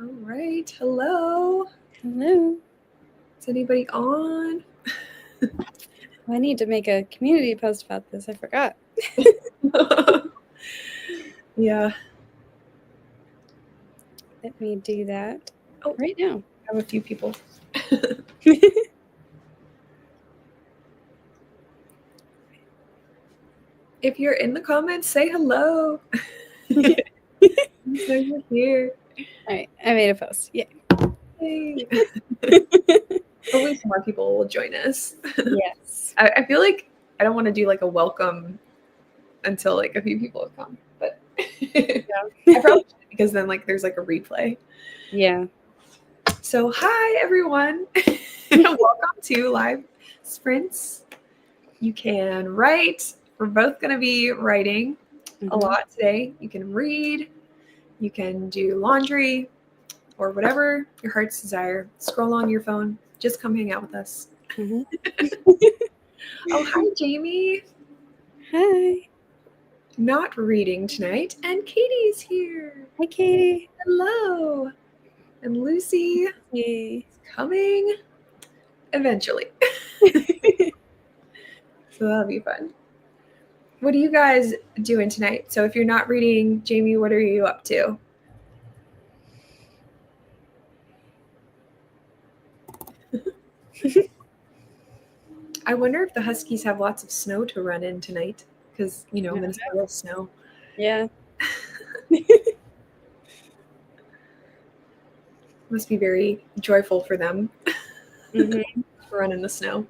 All right. Hello. Hello. Is anybody on? I need to make a community post about this. I forgot. Yeah. Let me do that Oh, right now. I have a few people. If you're in the comments, say hello. So you're here. All right, I made a post. Yeah. Hey. Hopefully some more people will join us. Yes. I feel like I don't want to do like a welcome until like a few people have come, but I probably should, because then like there's like a replay. Yeah. So hi everyone. Welcome to Live Sprints. You can write. We're both going to be writing a lot today. You can read, you can do laundry, or whatever your heart's desire. Scroll on your phone. Just come hang out with us. Mm-hmm. Oh, hi, Jamie. Hi. Not reading tonight. And Katie's here. Hi, Katie. Hello. And Lucy Hey. is coming eventually. So that'll be fun. What are you guys doing tonight? So if you're not reading, Jamie, what are you up to? I wonder if the Huskies have lots of snow to run in tonight, because, Minnesota loves snow. Yeah. Must be very joyful for them Mm-hmm. to run in the snow.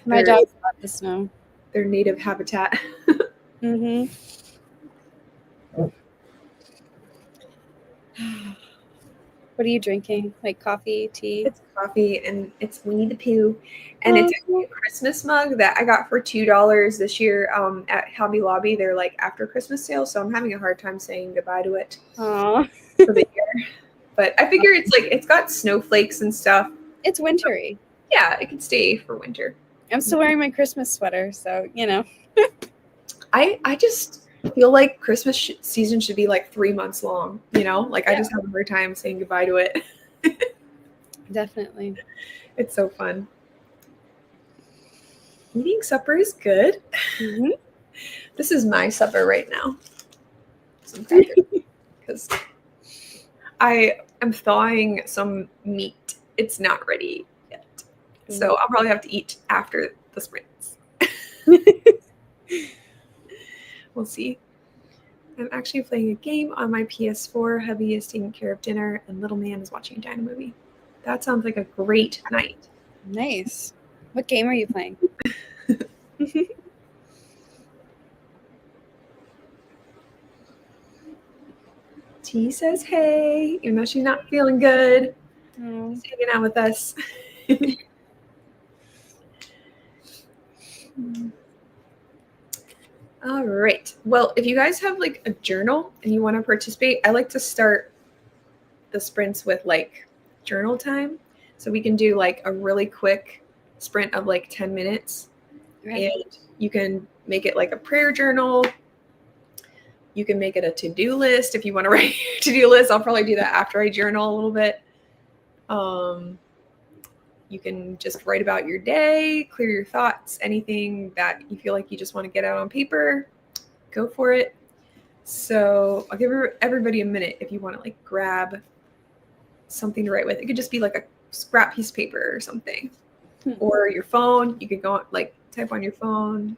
My dogs love the snow. Their native habitat. Mm-hmm. What are you drinking? Like coffee, tea? It's coffee, and it's Winnie the Pooh, and it's actually a Christmas mug that I got for $2 this year at Hobby Lobby. They're like after Christmas sale, so I'm having a hard time saying goodbye to it Aww. for the year. But I figure it's got snowflakes and stuff. It's wintry. Yeah, it can stay for winter. I'm still wearing my Christmas sweater, so I just feel like Christmas season should be like 3 months long. I just have a hard time saying goodbye to it. Definitely. It's so fun. Eating supper is good. Mm-hmm. This is my supper right now. Some crackers. Because I am thawing some meat. It's not ready yet. So I'll probably have to eat after the sprints. We'll see. I'm actually playing a game on my PS4. Hubby is taking care of dinner, and little man is watching a Dino movie. That sounds like a great night. Nice. What game are you playing? T says hey, even though she's not feeling good. Oh. She's hanging out with us. All right. Well, if you guys have like a journal and you want to participate, I like to start the sprints with like journal time. So we can do like a really quick sprint of like 10 minutes. Right. And you can make it like a prayer journal. You can make it a to-do list if you want to write a to-do list. I'll probably do that after I journal a little bit. You can just write about your day, clear your thoughts, anything that you feel like you just want to get out on paper, go for it. So I'll give everybody a minute if you want to like grab something to write with. It could just be like a scrap piece of paper or something. Or your phone. You could go like type on your phone.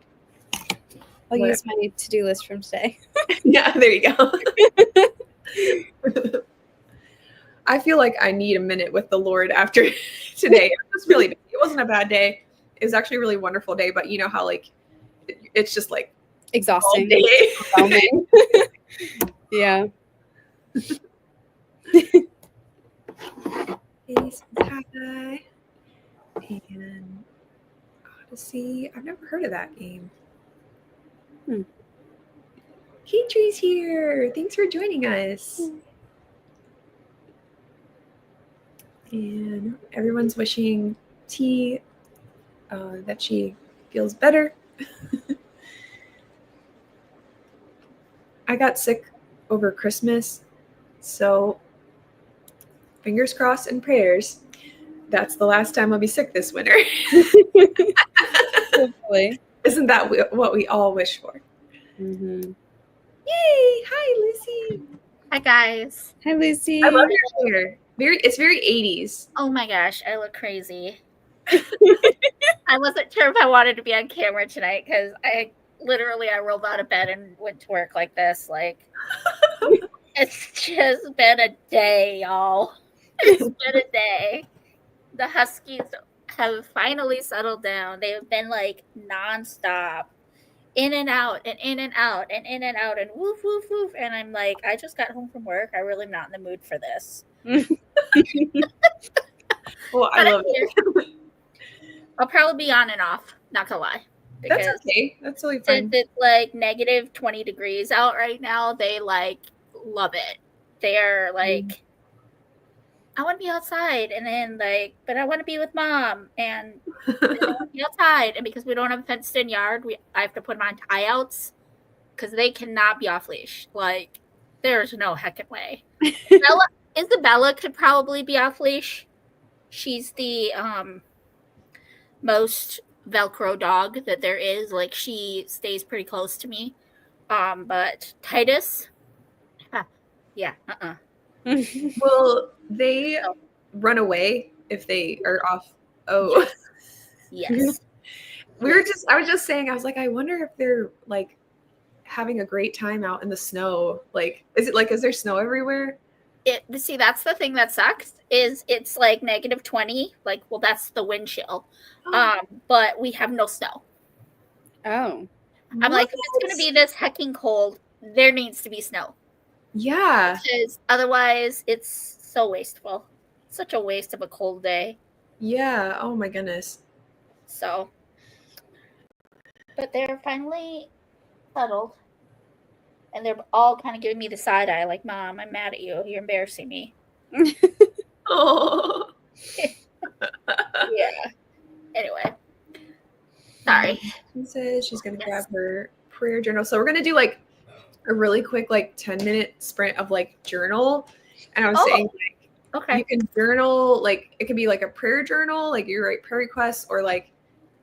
I'll use my to-do list from today. Yeah, there you go. I feel like I need a minute with the Lord after today. It was really busy. It wasn't a bad day. It was actually a really wonderful day, but you know how like it's just like exhausting. Yeah. Hi. And Odyssey. I've never heard of that game. Katie's here. Thanks for joining us. And everyone's wishing T that she feels better. I got sick over Christmas, so fingers crossed and prayers, that's the last time I'll be sick this winter. Hopefully. Isn't that what we all wish for? Mm-hmm. Yay! Hi, Lucy. Hi guys. Hi, Lucy. I love your hair. It's very 80s. Oh my gosh, I look crazy. I wasn't sure if I wanted to be on camera tonight because I rolled out of bed and went to work like this. Like, it's just been a day, y'all. It's been a day. The Huskies have finally settled down. They've been like nonstop, in and out and in and out and in and out and woof woof woof. And I'm like, I just got home from work. I really am not in the mood for this. Well, I love it. I'll probably be on and off, not gonna lie. That's okay. That's totally fine. Since it's like negative 20 degrees out right now, they like love it. They're like, I want to be outside, and then like, but I want to be with mom, and I want to be outside. And because we don't have a fenced-in yard, I have to put them on tie-outs because they cannot be off leash. Like, there's no heckin' way. Isabella could probably be off leash. She's the most Velcro dog that there is. Like, she stays pretty close to me. But Titus, yeah, Will they run away if they are off? Oh, yes. I was just saying, I was like, I wonder if they're like having a great time out in the snow. Like, is there snow everywhere? See, that's the thing that sucks is it's like negative 20. Like, well, that's the wind chill. But we have no snow. Oh. I'm like, if it's going to be this hecking cold, there needs to be snow. Yeah. Because otherwise, it's so wasteful. Such a waste of a cold day. Yeah. Oh my goodness. So, but they're finally settled. And they're all kind of giving me the side eye, like, Mom, I'm mad at you. You're embarrassing me. Oh. Yeah. Anyway. Sorry. She says she's going to grab her prayer journal. So we're going to do like a really quick, like 10-minute sprint of like journal. And I was saying, like, okay, you can journal, like, it could be like a prayer journal, like you write prayer requests, or like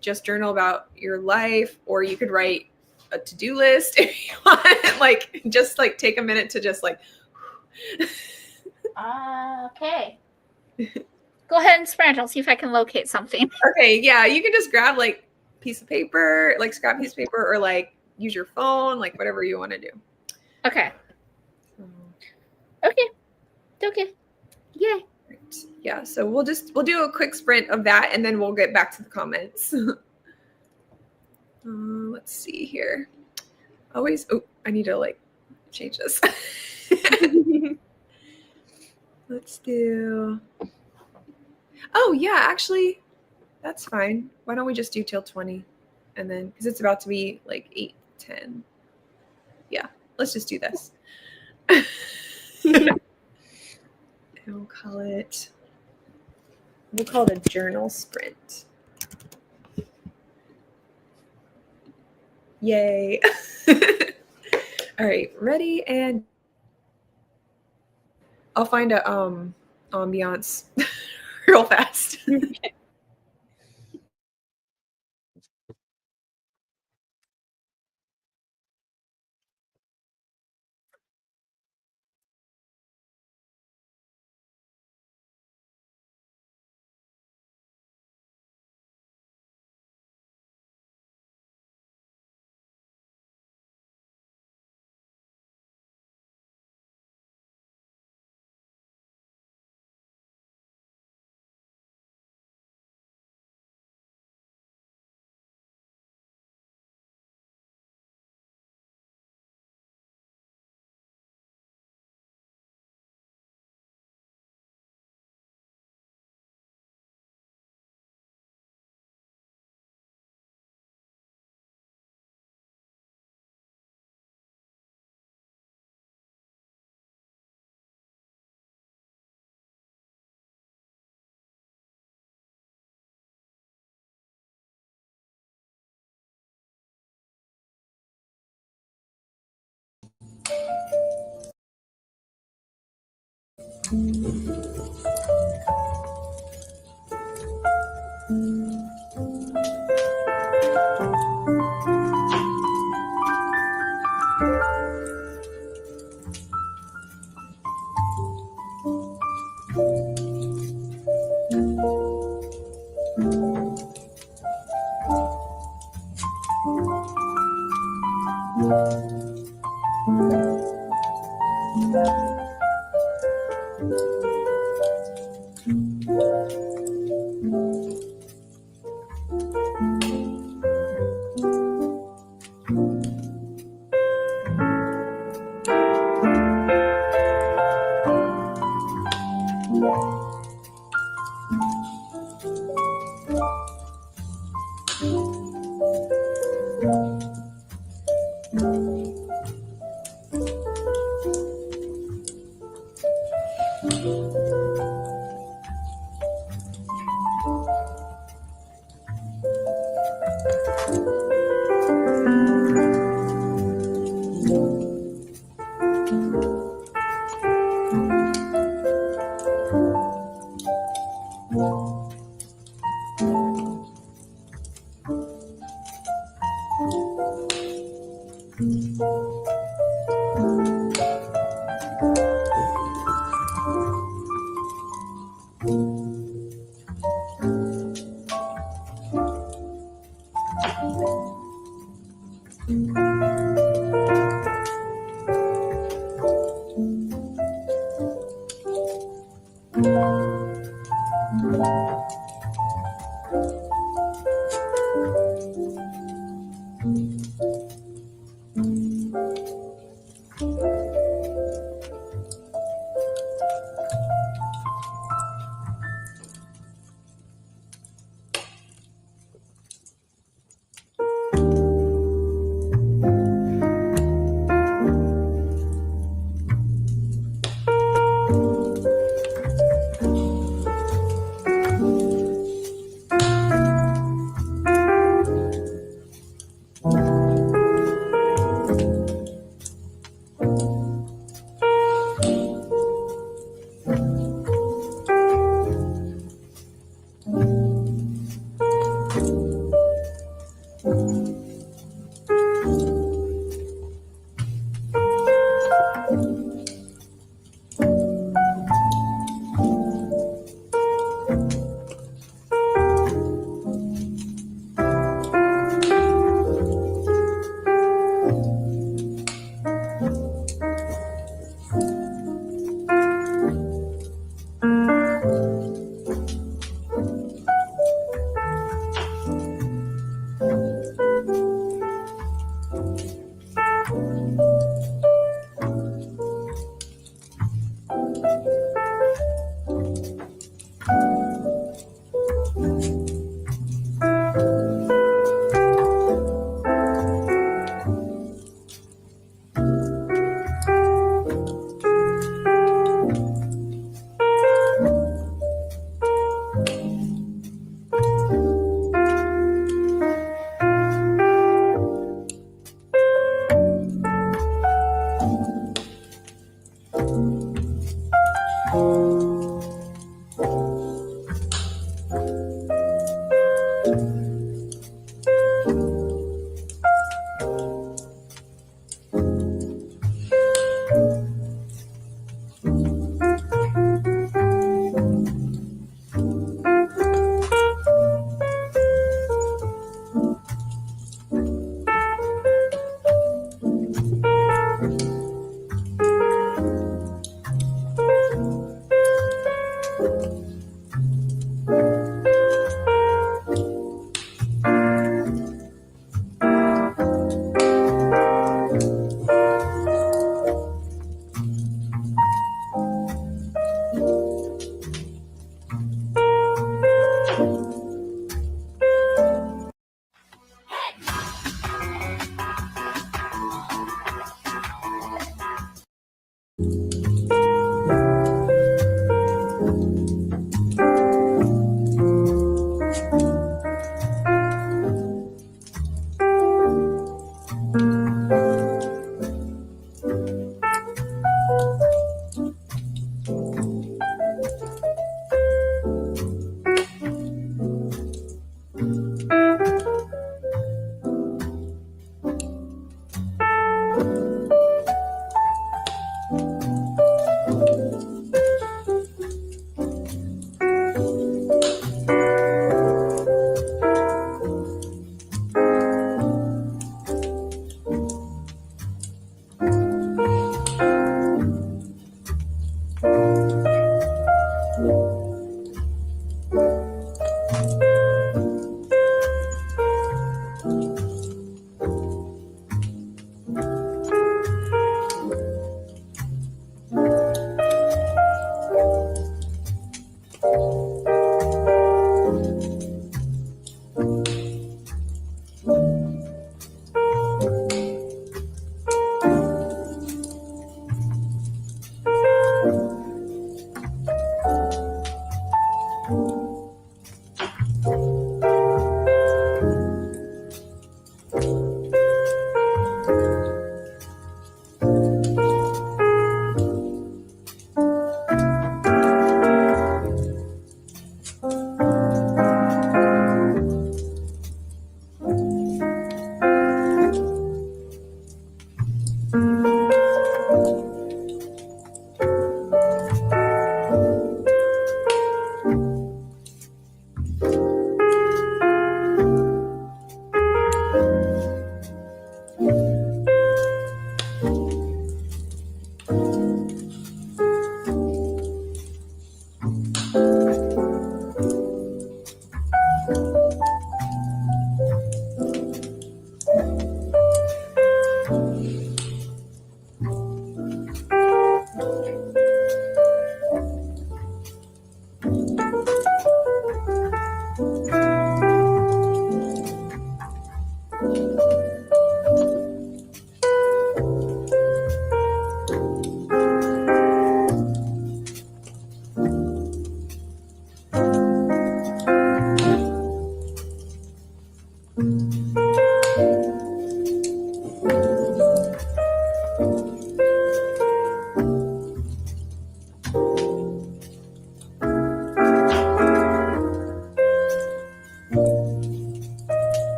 just journal about your life, or you could write a to-do list if you want. Like, just like take a minute to just like. okay. Go ahead and sprint. I'll see if I can locate something. Okay, yeah, you can just grab like piece of paper, like scrap piece of paper, or like use your phone, like whatever you want to do. Okay. Okay. Yay. Right. Yeah, so we'll do a quick sprint of that, and then we'll get back to the comments. Let's see here. Oh, I need to like change this. Let's do. Oh yeah, actually, that's fine. Why don't we just do till 20, and then because it's about to be like 8:10. Yeah, let's just do this. We'll call it a journal sprint. Yay. All right, ready, and I'll find a ambiance real fast. Okay.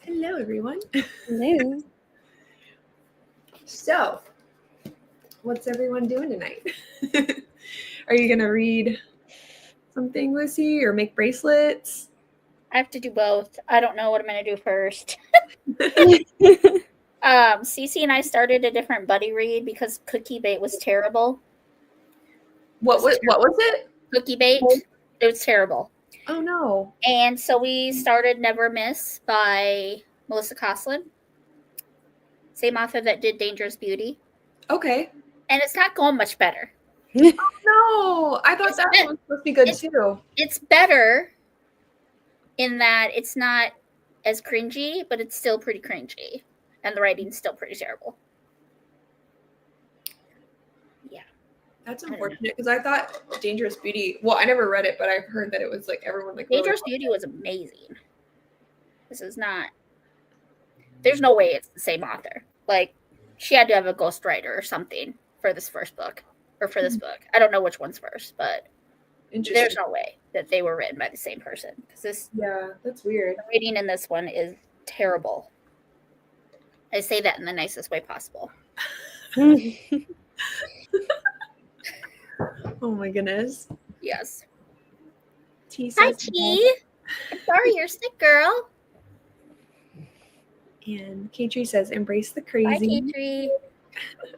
Hello, everyone. Hello. So, what's everyone doing tonight? Are you gonna read something, Lucy, or make bracelets? I have to do both. I don't know what I'm going to do first. Cece and I started a different buddy read because Cookie Bait was terrible. What was it? Cookie Bait. It was terrible. Oh no. And so we started Never Miss by Melissa Coslin. Same author that did Dangerous Beauty. Okay. And it's not going much better. No, I thought that one was supposed to be good too. It's better in that it's not as cringy, but it's still pretty cringy. And the writing's still pretty terrible. Yeah. That's unfortunate because I thought Dangerous Beauty. Well, I never read it, but I've heard that it was like everyone like. Dangerous Beauty was amazing. This is not. There's no way it's the same author. Like, she had to have a ghostwriter or something for this first book or for this book. I don't know which one's first, but there's no way that they were written by the same person because this. Yeah, that's weird. The reading in this one is terrible. I say that in the nicest way possible. Oh my goodness. Yes. T Hi, says T. I'm sorry you're sick, girl. And Katrie says, "Embrace the crazy." Hi, Katrie.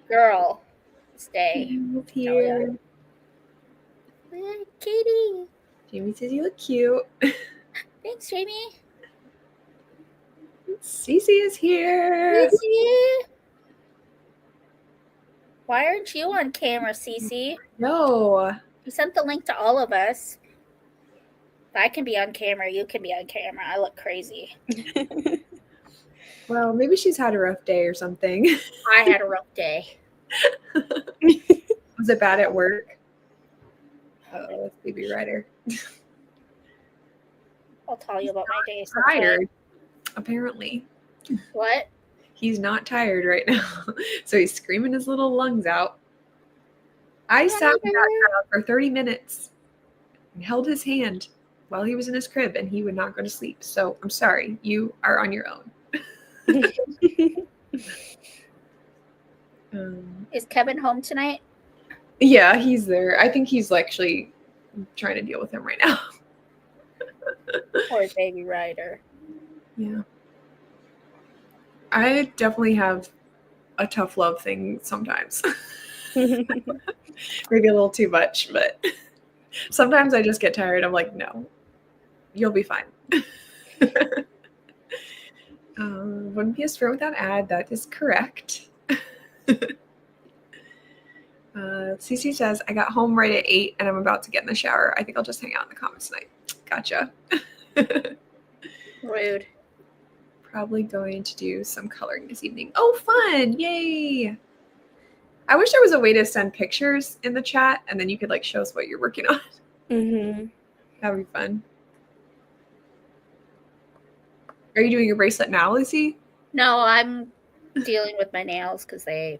Girl, stay. Here. Hi, Katie. Jamie says you look cute. Thanks, Jamie. Cece is here. Cece. Why aren't you on camera, Cece? No. You sent the link to all of us. If I can be on camera, you can be on camera. I look crazy. Well, maybe she's had a rough day or something. I had a rough day. Was it bad at work? Oh, that's Baby Rider. I'll tell you about my day sometime. Tired, apparently. What? He's not tired right now. So he's screaming his little lungs out. I sat with that child for 30 minutes and held his hand while he was in his crib and he would not go to sleep. So I'm sorry, you are on your own. Is Kevin home tonight? Yeah, he's there. I think he's actually trying to deal with him right now. Poor Baby Rider. Yeah. I definitely have a tough love thing sometimes. Maybe a little too much, but sometimes I just get tired. I'm like, no, you'll be fine. Wouldn't be a sphere without ad. That is correct. Cece says, I got home right at 8 and I'm about to get in the shower. I think I'll just hang out in the comments tonight. Gotcha. Rude. Probably going to do some coloring this evening. Oh, fun. Yay. I wish there was a way to send pictures in the chat and then you could like show us what you're working on. Mm-hmm. That would be fun. Are you doing your bracelet now, Lucy? No, I'm dealing with my nails because they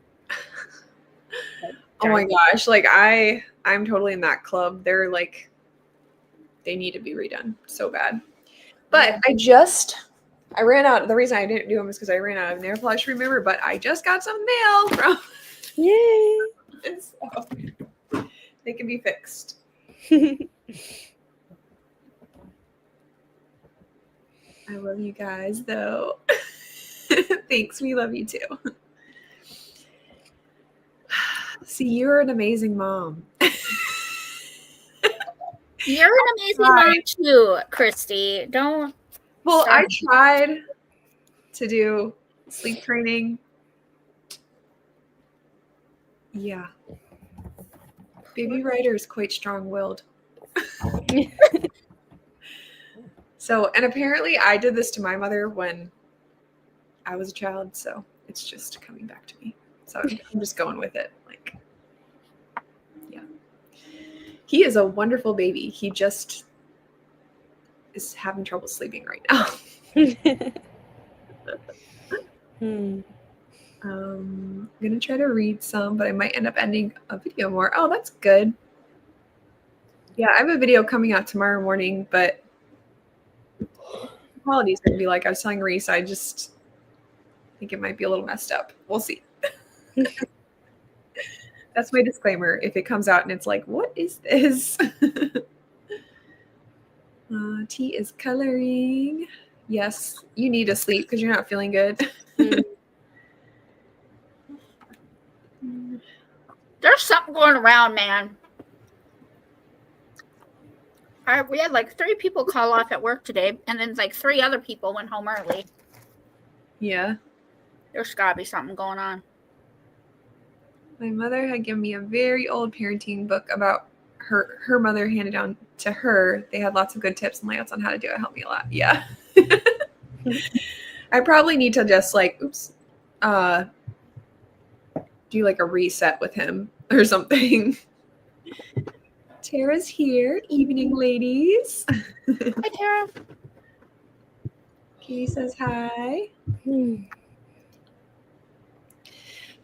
Oh my gosh, like I'm totally in that club. They're like they need to be redone so bad. But I ran out. The reason I didn't do them is because I ran out of nail polish remover, but I just got some mail from Yay! and so they can be fixed. I love you guys though. Thanks, we love you too. See, you're an amazing mom. You're an amazing mom too, Christy. Don't. Well, I tried to do sleep training. Yeah. Baby Ryder is quite strong-willed. So, and apparently I did this to my mother when I was a child, so it's just coming back to me. So I'm just going with it. Like, yeah. He is a wonderful baby. He just is having trouble sleeping right now. I'm gonna try to read some, but I might end up ending a video more. Oh, that's good. Yeah, I have a video coming out tomorrow morning, but the quality is gonna be like I was telling Reese, I just think it might be a little messed up. We'll see. That's my disclaimer. If it comes out and it's like, what is this? T is coloring. Yes, you need to sleep because you're not feeling good. There's something going around, man. We had like 3 people call off at work today, and then like 3 other people went home early. Yeah. There's gotta be something going on. My mother had given me a very old parenting book about her mother handed down to her. They had lots of good tips and layouts on how to do it. Helped me a lot. Yeah. I probably need to just like, do like a reset with him or something. Tara's here. Evening, ladies. Hi, Tara. Katie says hi.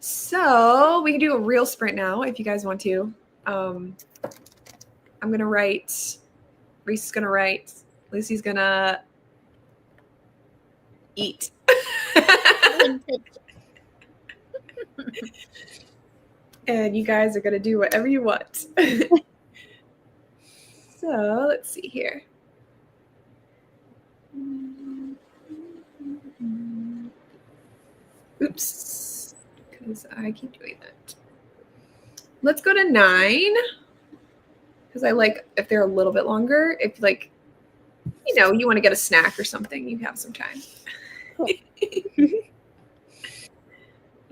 So we can do a real sprint now if you guys want to. I'm going to write. Reese is going to write. Lucy's going to eat. And you guys are going to do whatever you want. So let's see here. Oops, because I keep doing that. Let's go to 9. Because I like if they're a little bit longer. If like, you know, you want to get a snack or something, you have some time. Cool.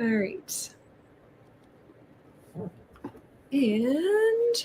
All right. And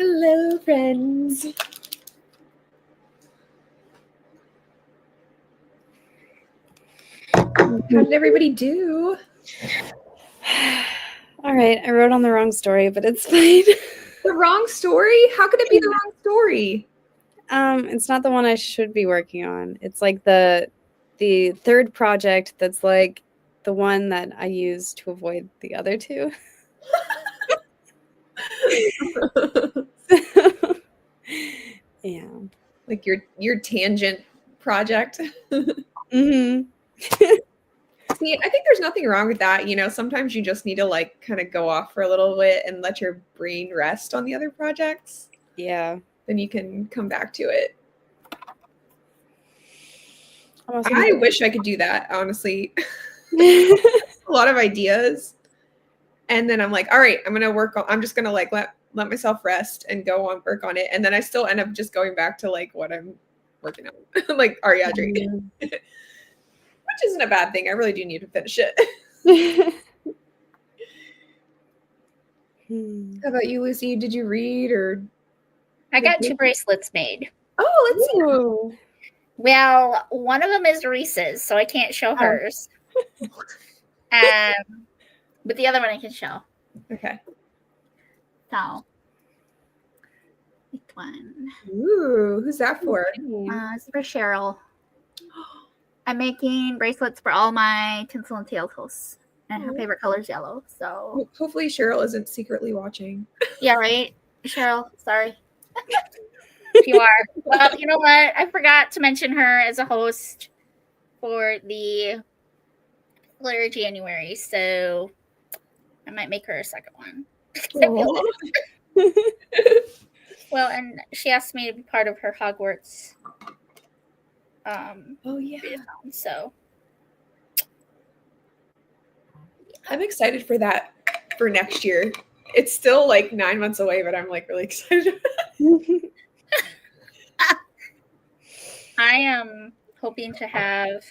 Hello, friends. How did everybody do? All right, I wrote on the wrong story, but it's fine. The wrong story? How could it be the wrong story? It's not the one I should be working on. It's like the third project that's like the one that I use to avoid the other two. Yeah. Like your tangent project. Mm-hmm. See, I think there's nothing wrong with that. You know, sometimes you just need to like kind of go off for a little bit and let your brain rest on the other projects. Yeah. Then you can come back to it. Also I wish I could do that, honestly. A lot of ideas. And then I'm like, all right, I'm just gonna like let myself rest and go on work on it. And then I still end up just going back to like what I'm working on. Like Ariadne. Which isn't a bad thing. I really do need to finish it. How about you, Lucy? Did you read or? I got 2 bracelets made. Oh, let's see. Ooh. Well, one of them is Reese's, so I can't show hers. But the other one I can show. Okay. So, which one? Ooh, who's that for? It's for Cheryl. I'm making bracelets for all my Tinsel and Tails hosts, and her favorite color is yellow. So Hopefully Cheryl isn't secretly watching. yeah, right, Cheryl. Sorry. If you are. Well, you know what? I forgot to mention her as a host for the Flare January, so I might make her a second one. Well, and she asked me to be part of her Hogwarts. Oh yeah. So I'm excited for that for next year. It's still like 9 months away, but I'm like really excited. I am hoping to have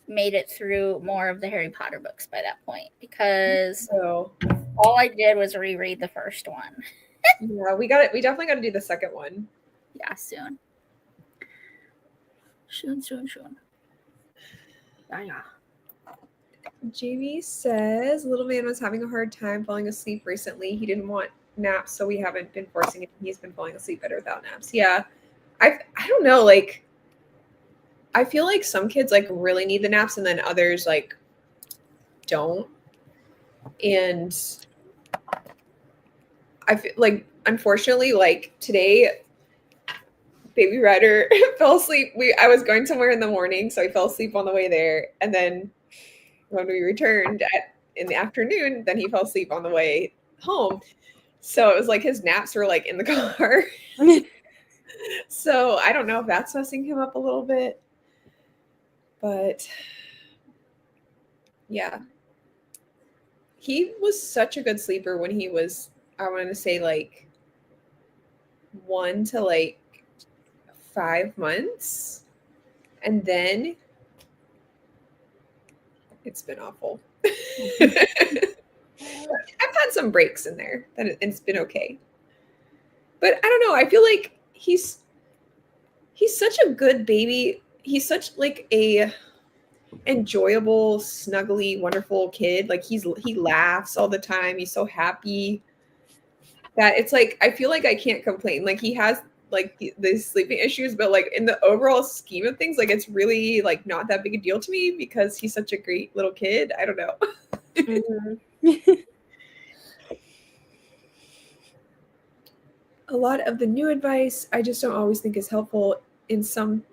made it through more of the Harry Potter books by that point, because all I did was reread the first one. Yeah, we got it. We definitely got to do the second one. Yeah, soon. Soon. Yeah. Jamie says little man was having a hard time falling asleep recently. He didn't want naps, so we haven't been forcing him. He's been falling asleep better without naps. Yeah. I don't know, like I feel like some kids like really need the naps and then others like don't. And I feel like unfortunately like today Baby Ryder fell asleep. I was going somewhere in the morning, so I fell asleep on the way there. And then when we returned in the afternoon, then he fell asleep on the way home. So it was like his naps were like in the car. So I don't know if that's messing him up a little bit. But yeah. He was such a good sleeper when he was, I want to say, like 1 to like 5 months. And then it's been awful. I've had some breaks in there and it's been okay. But I don't know. I feel like he's such a good baby. He's such like a enjoyable, snuggly, wonderful kid. Like he laughs all the time. He's so happy that it's like I feel like I can't complain. Like he has like these sleeping issues, but like in the overall scheme of things, like it's really like not that big a deal to me because he's such a great little kid. I don't know. A lot of the new advice I just don't always think is helpful. In some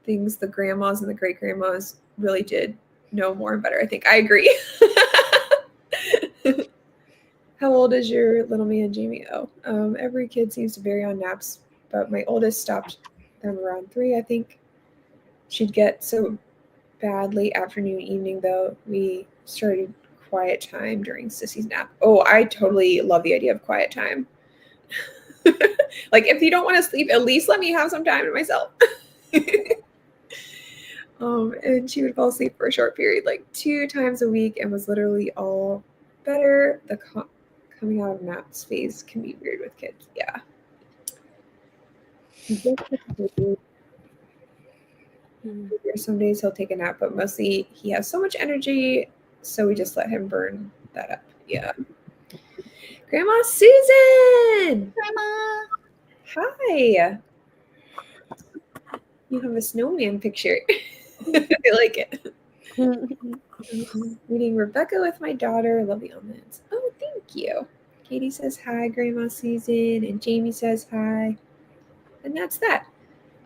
things, the grandmas and the great grandmas really did know more and better. I think I agree. How old is your little man, Jamie? Oh, every kid seems to vary on naps, but my oldest stopped them around 3, I think. She'd get so bad late afternoon, evening, though. We started quiet time during Sissy's nap. Oh, I totally love the idea of quiet time. Like, if you don't want to sleep, at least let me have some time to myself. And she would fall asleep for a short period, like 2 times a week, and was literally all better. The coming out of naps phase can be weird with kids. Yeah. Some days he'll take a nap, but mostly he has so much energy, so we just let him burn that up. Yeah. Grandma Susan! Grandma. Hi. You have a snowman picture. I like it. Reading Rebecca with my daughter. Love the comments. Oh, thank you. Katie says hi, Grandma Susan, and Jamie says hi. And that's that.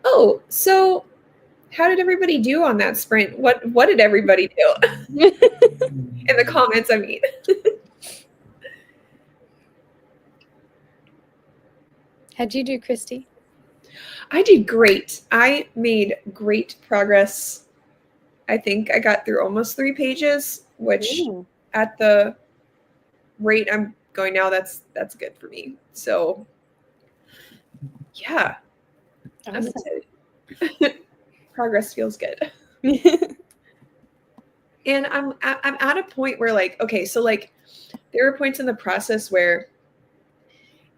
Oh, so how did everybody do on that sprint? What did everybody do? In the comments, I mean. How'd you do, Christy? I did great. I made great progress. I think I got through almost 3 pages, which at the rate I'm going now, that's good for me. So yeah. Awesome. Progress feels good. And I'm at a point where like, okay, so like there are points in the process where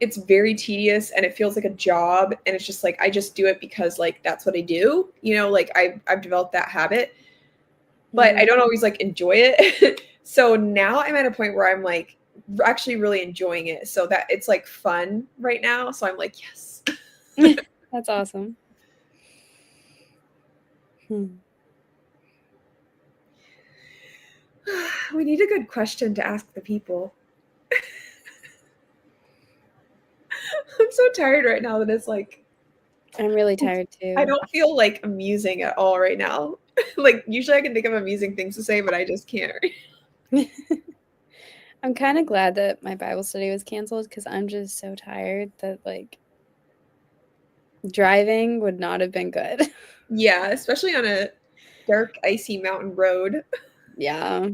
it's very tedious and it feels like a job, and it's just like I just do it because like that's what I do, you know, like I've developed that habit, but I don't always like enjoy it. So now I'm at a point where I'm like actually really enjoying it, so that it's like fun right now. So I'm like, yes. That's awesome. We need a good question to ask the people. I'm so tired right now that it's like I'm really tired too. I don't feel like amusing at all right now. Like usually I can think of amusing things to say, but I just can't. I'm kind of glad that my Bible study was canceled because I'm just so tired that like driving would not have been good. Yeah, especially on a dark, icy mountain road. Yeah.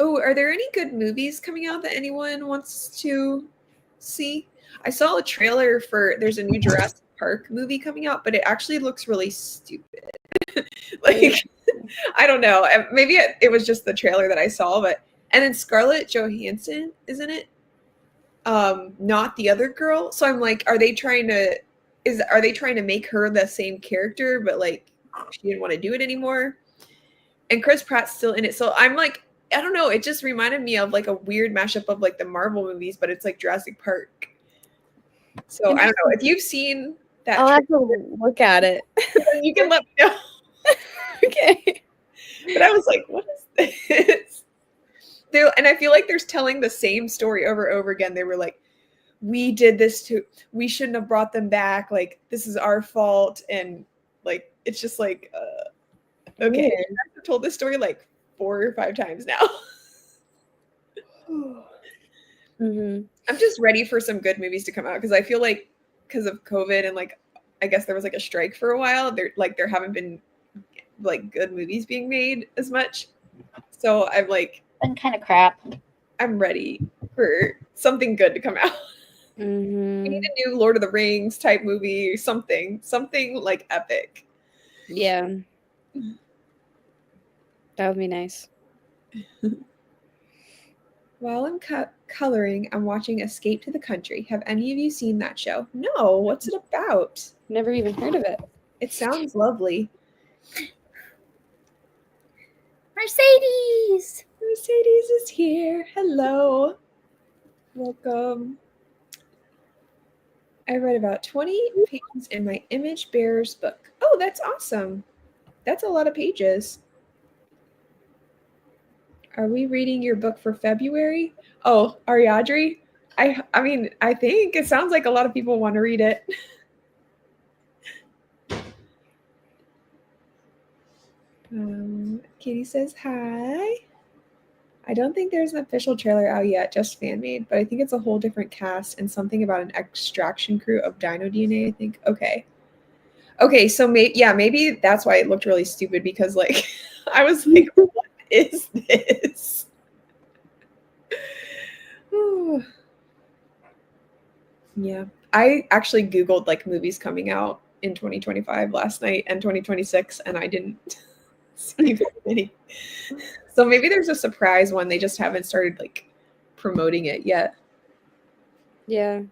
Oh, are there any good movies coming out that anyone wants to see? I saw a trailer for there's a new Jurassic Park movie coming out, but it actually looks really stupid. Like I don't know. Maybe it was just the trailer that I saw, but and then Scarlett Johansson, isn't it? Not the other girl. So I'm like, are they trying to make her the same character, but like she didn't want to do it anymore? And Chris Pratt's still in it. So I'm like, I don't know. It just reminded me of like a weird mashup of like the Marvel movies, but it's like Jurassic Park. So I don't know if you've seen that. I'll have to look at it. You can let me know. Okay. But I was like, what is this? And I feel like they're telling the same story over and over again. They were like, we did this we shouldn't have brought them back. Like, this is our fault. And like, it's just like, okay, I've told this story like 4 or 5 times now. I'm just ready for some good movies to come out because I feel like because of COVID and like I guess there was like a strike for a while. There haven't been like good movies being made as much. So I'm like Been kind of crap. I'm ready for something good to come out. We need a new Lord of the Rings type movie, something like epic. Yeah. That would be nice. While I'm coloring, I'm watching Escape to the Country. Have any of you seen that show? No. What's it about? Never even heard of it. It sounds lovely. Mercedes! Mercedes is here. Hello. Welcome. I read about 20 pages in my image bearers book. Oh, that's awesome. That's a lot of pages. Are we reading your book for February? Oh, Ariadne? I mean, I think it sounds like a lot of people want to read it. Katie says hi. I don't think there's an official trailer out yet, just fan made, but I think it's a whole different cast and something about an extraction crew of dino DNA, I think. Okay, so maybe that's why it looked really stupid because like I was like, what is this? Yeah. I actually Googled like movies coming out in 2025 last night and 2026 and I didn't see very many. So maybe there's a surprise one. They just haven't started like promoting it yet. Yeah.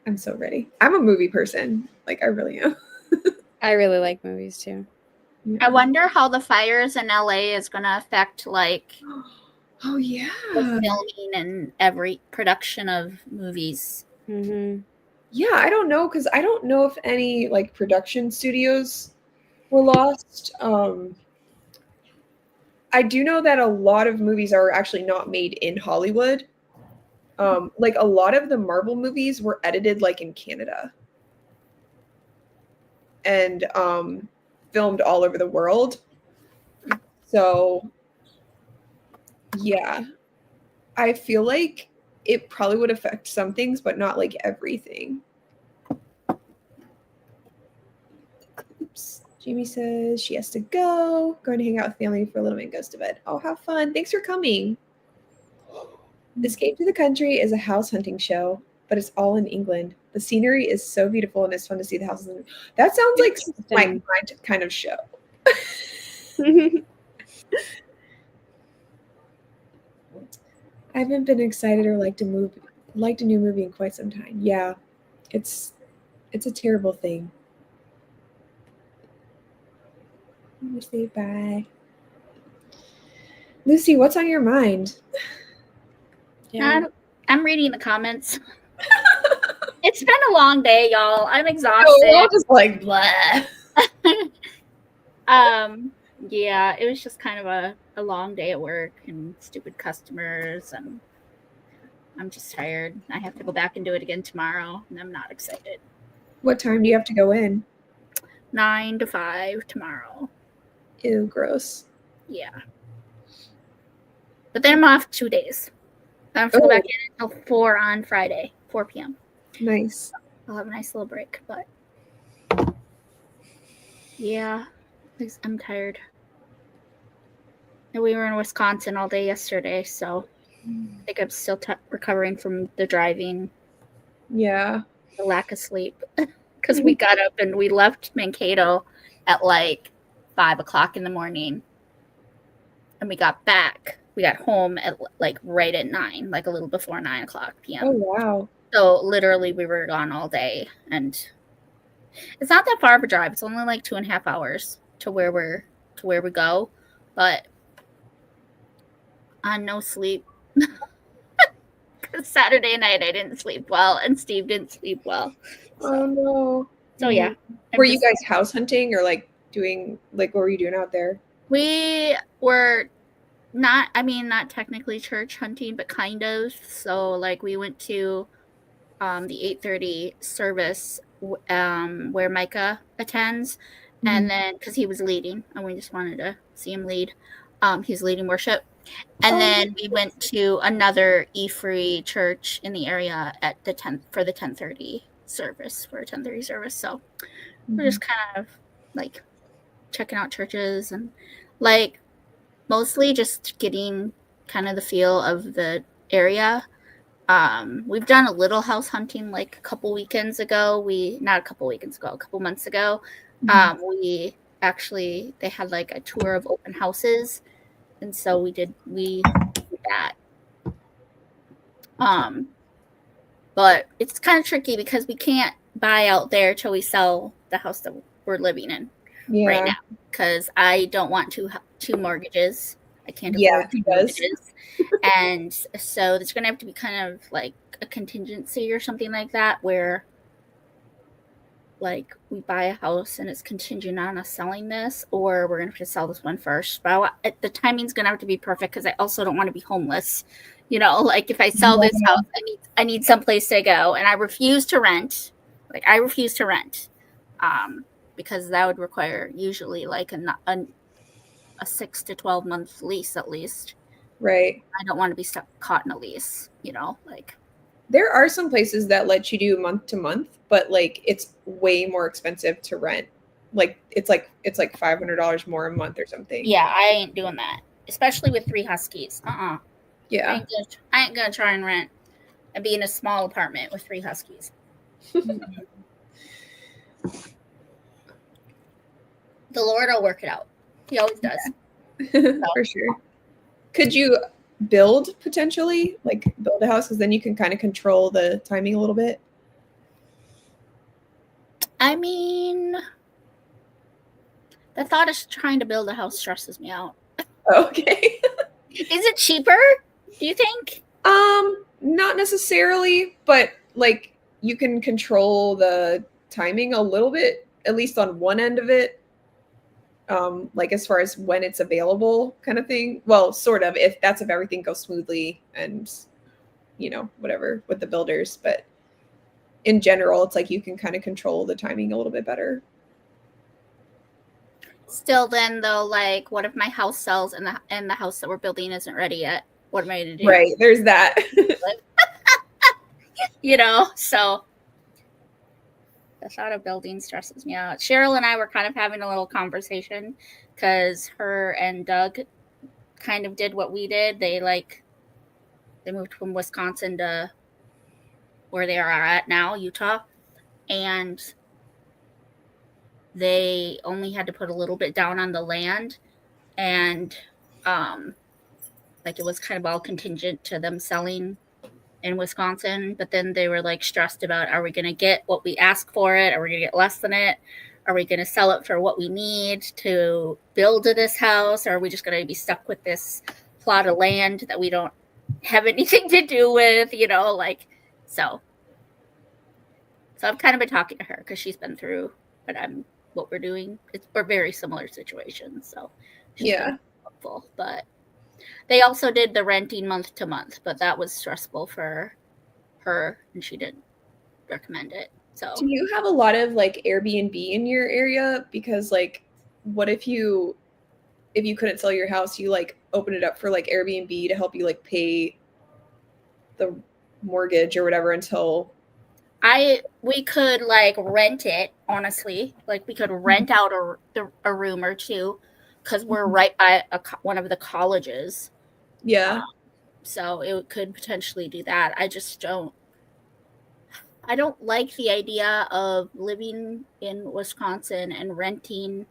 I'm so ready. I'm a movie person. Like I really am. I really like movies too. I wonder how the fires in LA is going to affect like oh yeah, the filming and every production of movies. Mm-hmm. Yeah, I don't know because I don't know if any like production studios were lost. I do know that a lot of movies are actually not made in Hollywood. Like a lot of the Marvel movies were edited like in Canada and filmed all over the world. So yeah, I feel like it probably would affect some things, but not like everything. Oops. Jamie says she has to go. Going to hang out with family for a little bit and goes to bed. Oh, have fun. Thanks for coming. Escape to the Country is a house hunting show, but it's all in England. The scenery is so beautiful and it's fun to see the houses. That sounds like my kind of show. I haven't been excited or liked a new movie in quite some time. Yeah, it's a terrible thing. I'm gonna say bye. Lucy, what's on your mind? Yeah. I'm reading the comments. It's been a long day, y'all. I'm exhausted. We're all just like blah. Yeah, it was just kind of a long day at work and stupid customers, and I'm just tired. I have to go back and do it again tomorrow, and I'm not excited. What time do you have to go in? 9 to 5 tomorrow. Ew, gross. Yeah. But then I'm off 2 days. I have to go back in until 4 on Friday, 4 p.m. Nice. I'll have a nice little break, but yeah, I'm tired. And we were in Wisconsin all day yesterday, so I think I'm still recovering from the driving. Yeah. The lack of sleep. Because we got up and we left Mankato at like 5 o'clock in the morning. And we got home at like right at 9, like a little before 9 o'clock p.m. Oh, wow. So literally we were gone all day. And it's not that far of a drive. It's only like 2.5 hours to where we go. But on no sleep. Because Saturday night I didn't sleep well and Steve didn't sleep well. Oh no. So yeah. Were you guys house hunting or like doing like what were you doing out there? We were not technically church hunting, but kind of. So like we went to the 8:30 service where Micah attends, and then because he was leading and we just wanted to see him lead. He's leading worship, And Oh, then we went to another E-Free church in the area at the 10th for the 10:30 service for a 10:30 service. So we're just kind of like checking out churches and like mostly just getting kind of the feel of the area. We've done a little house hunting like a couple weekends ago. Not a couple weekends ago, a couple months ago. We actually they had like a tour of open houses, and so we did that. But it's kind of tricky because we can't buy out there till we sell the house that we're living in right now. Because I don't want two mortgages. I can't afford two mortgages. And so there's going to have to be kind of like a contingency or something like that where like we buy a house and it's contingent on us selling this, or we're going to have to sell this one first. But the timing's going to have to be perfect because I also don't want to be homeless. You know, like if I sell this house, I need someplace to go, and I refuse to rent. Like I refuse to rent, because that would require usually like a 6 to 12 month lease at least. Right. I don't want to be caught in a lease. You know, like there are some places that let you do month to month, but like it's way more expensive to rent. Like it's like $500 more a month or something. Yeah, I ain't doing that, especially with 3 huskies. Yeah. I ain't gonna try and rent and be in a small apartment with 3 huskies. The Lord will work it out. He always does. So. For sure. Could you build potentially, like build a house, because then you can kind of control the timing a little bit? I mean, the thought of trying to build a house stresses me out. Okay. Is it cheaper, do you think? Not necessarily, but like you can control the timing a little bit, at least on one end of it. Like as far as when it's available kind of thing. Well, sort of, if everything goes smoothly and, you know, whatever with the builders. But in general, it's like you can kind of control the timing a little bit better. Still then though, like what if my house sells and the house that we're building isn't ready yet? What am I going to do? Right, there's that. You know, so the thought of building stresses me out. Cheryl and I were kind of having a little conversation because her and Doug kind of did what we did. They moved from Wisconsin to where they are at now, Utah, and they only had to put a little bit down on the land, and like it was kind of all contingent to them selling in Wisconsin, but then they were like stressed about, are we going to get what we ask for it? Are we going to get less than it? Are we going to sell it for what we need to build this house? Or are we just going to be stuck with this plot of land that we don't have anything to do with, you know, like, so I've kind of been talking to her because she's been through what we're doing. We're very similar situations. So she's been helpful, but they also did the renting month to month, but that was stressful for her and she didn't recommend it. So do you have a lot of like Airbnb in your area? Because like what if you couldn't sell your house, you like open it up for like Airbnb to help you like pay the mortgage or whatever until we could like rent it, honestly. Like we could rent out a room or two because we're right by one of the colleges. Yeah. So it could potentially do that. I don't like the idea of living in Wisconsin and renting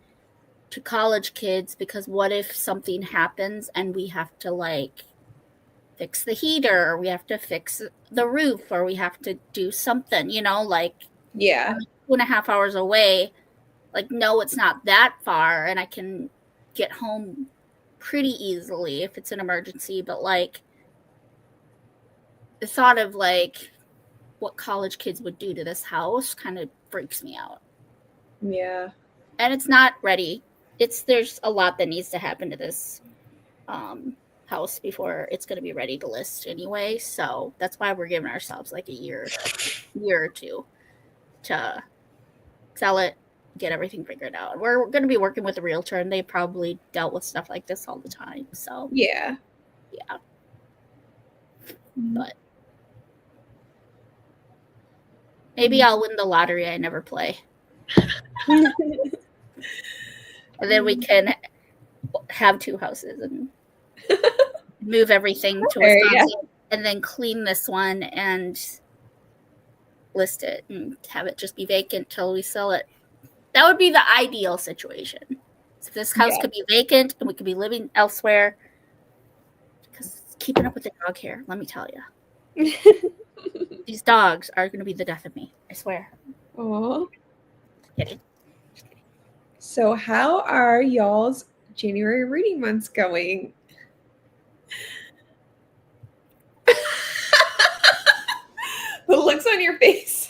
to college kids, because what if something happens and we have to like fix the heater, or we have to fix the roof, or we have to do something, you know, like 2.5 hours away. Like, no, it's not that far and I can get home pretty easily if it's an emergency, but like the thought of like what college kids would do to this house kind of freaks me out. Yeah. And it's not ready. There's a lot that needs to happen to this house before it's going to be ready to list anyway. So that's why we're giving ourselves like a year or two to sell it, get everything figured out. We're going to be working with a realtor, and they probably dealt with stuff like this all the time. So yeah. Yeah. But maybe I'll win the lottery I never play. And then we can have 2 houses and move everything to There, Wisconsin yeah. and then clean this one and list it and have it just be vacant till we sell it. That would be the ideal situation. So this house Yeah. could be vacant and we could be living elsewhere. Because keeping up with the dog hair, let me tell you. These dogs are going to be the death of me. I swear. Aw. Kidding. So how are y'all's January reading months going? The looks on your face.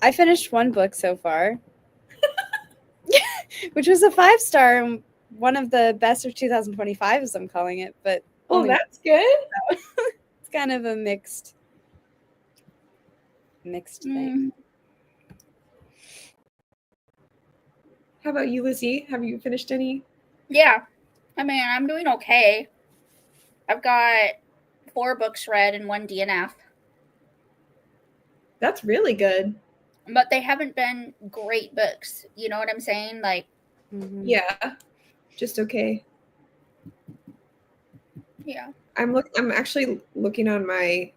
I finished one book so far, which was a 5-star and one of the best of 2025, as I'm calling it. But Oh, only that's good. it's kind of a mixed thing. How about you, Lizzie? Have you finished any? Yeah. I mean, I'm doing okay. I've got 4 books read and 1 DNF. That's really good. But they haven't been great books. You know what I'm saying? Like, Yeah, just okay. yeah. I'm actually looking on my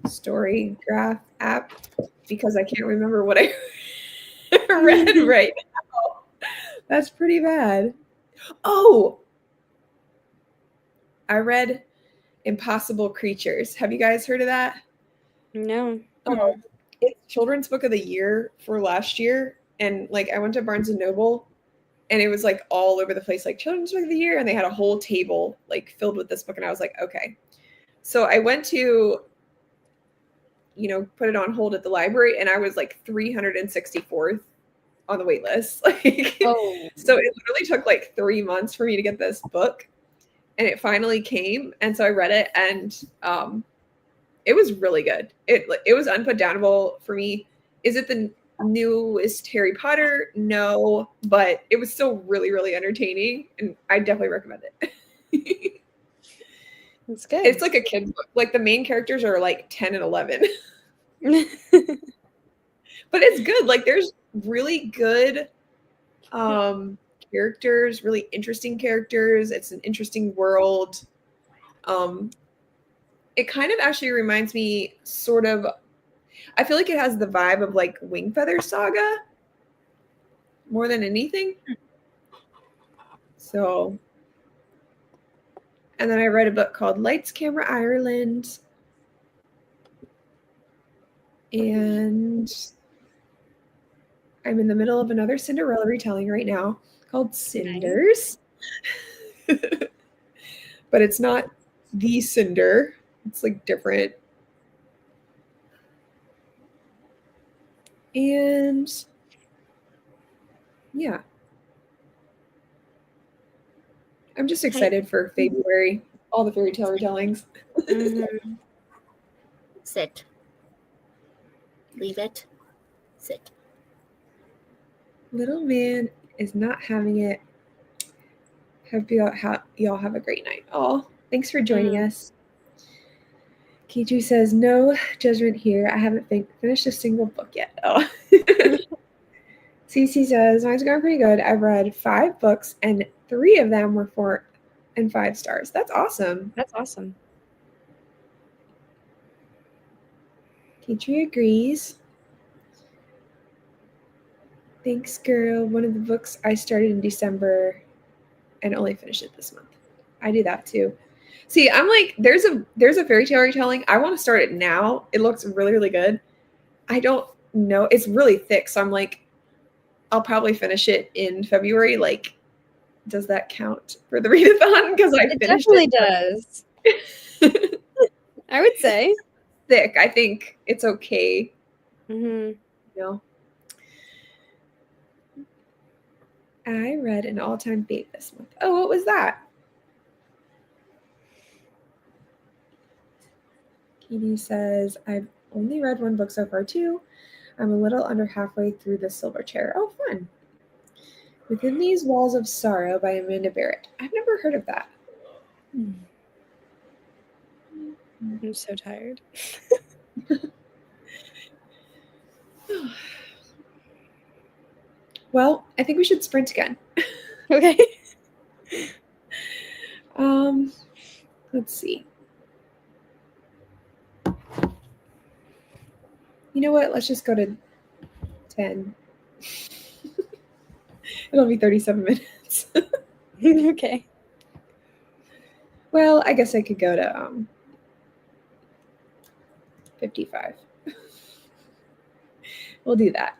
story graph app because I can't remember what I read right now. That's pretty bad. Oh, I read Impossible Creatures. Have you guys heard of that? No. Oh, it's children's book of the year for last year. And like I went to Barnes and Noble and it was like all over the place, like children's book of the year. And they had a whole table like filled with this book. And I was like, okay. So I went to, put it on hold at the library and I was like 364th on the wait list. Like, Oh. so it literally took like 3 months for me to get this book and it finally came. And so I read it and, it was really good. It was unputdownable for me. Is it the newest Harry Potter? No, but it was still really, really entertaining, and I definitely recommend it. It's good. It's like a kid's book. Like the main characters are like 10 and 11, but it's good. Like there's really good characters, really interesting characters. It's an interesting world. It kind of actually reminds me sort of, I feel like it has the vibe of like Wingfeather Saga more than anything. So, and then I read a book called Lights, Camera, Ireland. And I'm in the middle of another Cinderella retelling right now called Cinders. But it's not the Cinder. It's like different. And yeah. I'm just excited for February, all the fairy tale retellings. Sit. Leave it. Sit. Little man is not having it. Hope y'all have a great night. Oh, thanks for joining us. Kiju says, no judgment here. I haven't finished a single book yet. Oh. Cece says, mine's going pretty good. I've read 5 books and 3 of them were 4 and 5 stars. That's awesome. That's awesome. Kiju agrees. Thanks, girl. One of the books I started in December and only finished it this month. I do that too. See, I'm like, there's a fairy tale retelling. I want to start it now. It looks really, really good. I don't know. It's really thick. So I'm like, I'll probably finish it in February. Like, does that count for the readathon? Because I finished it. Definitely does. I would say. Thick. I think it's okay. You know. I read an all-time fave this month. Oh, what was that? Katie says, I've only read 1 book so far too. I'm a little under halfway through the Silver Chair. Oh, fun. Within These Walls of Sorrow by Amanda Barrett. I've never heard of that. I'm so tired. Well, I think we should sprint again. Okay. Let's see. You know what? Let's just go to 10. It'll be 37 minutes. Okay. Well, I guess I could go to 55. We'll do that.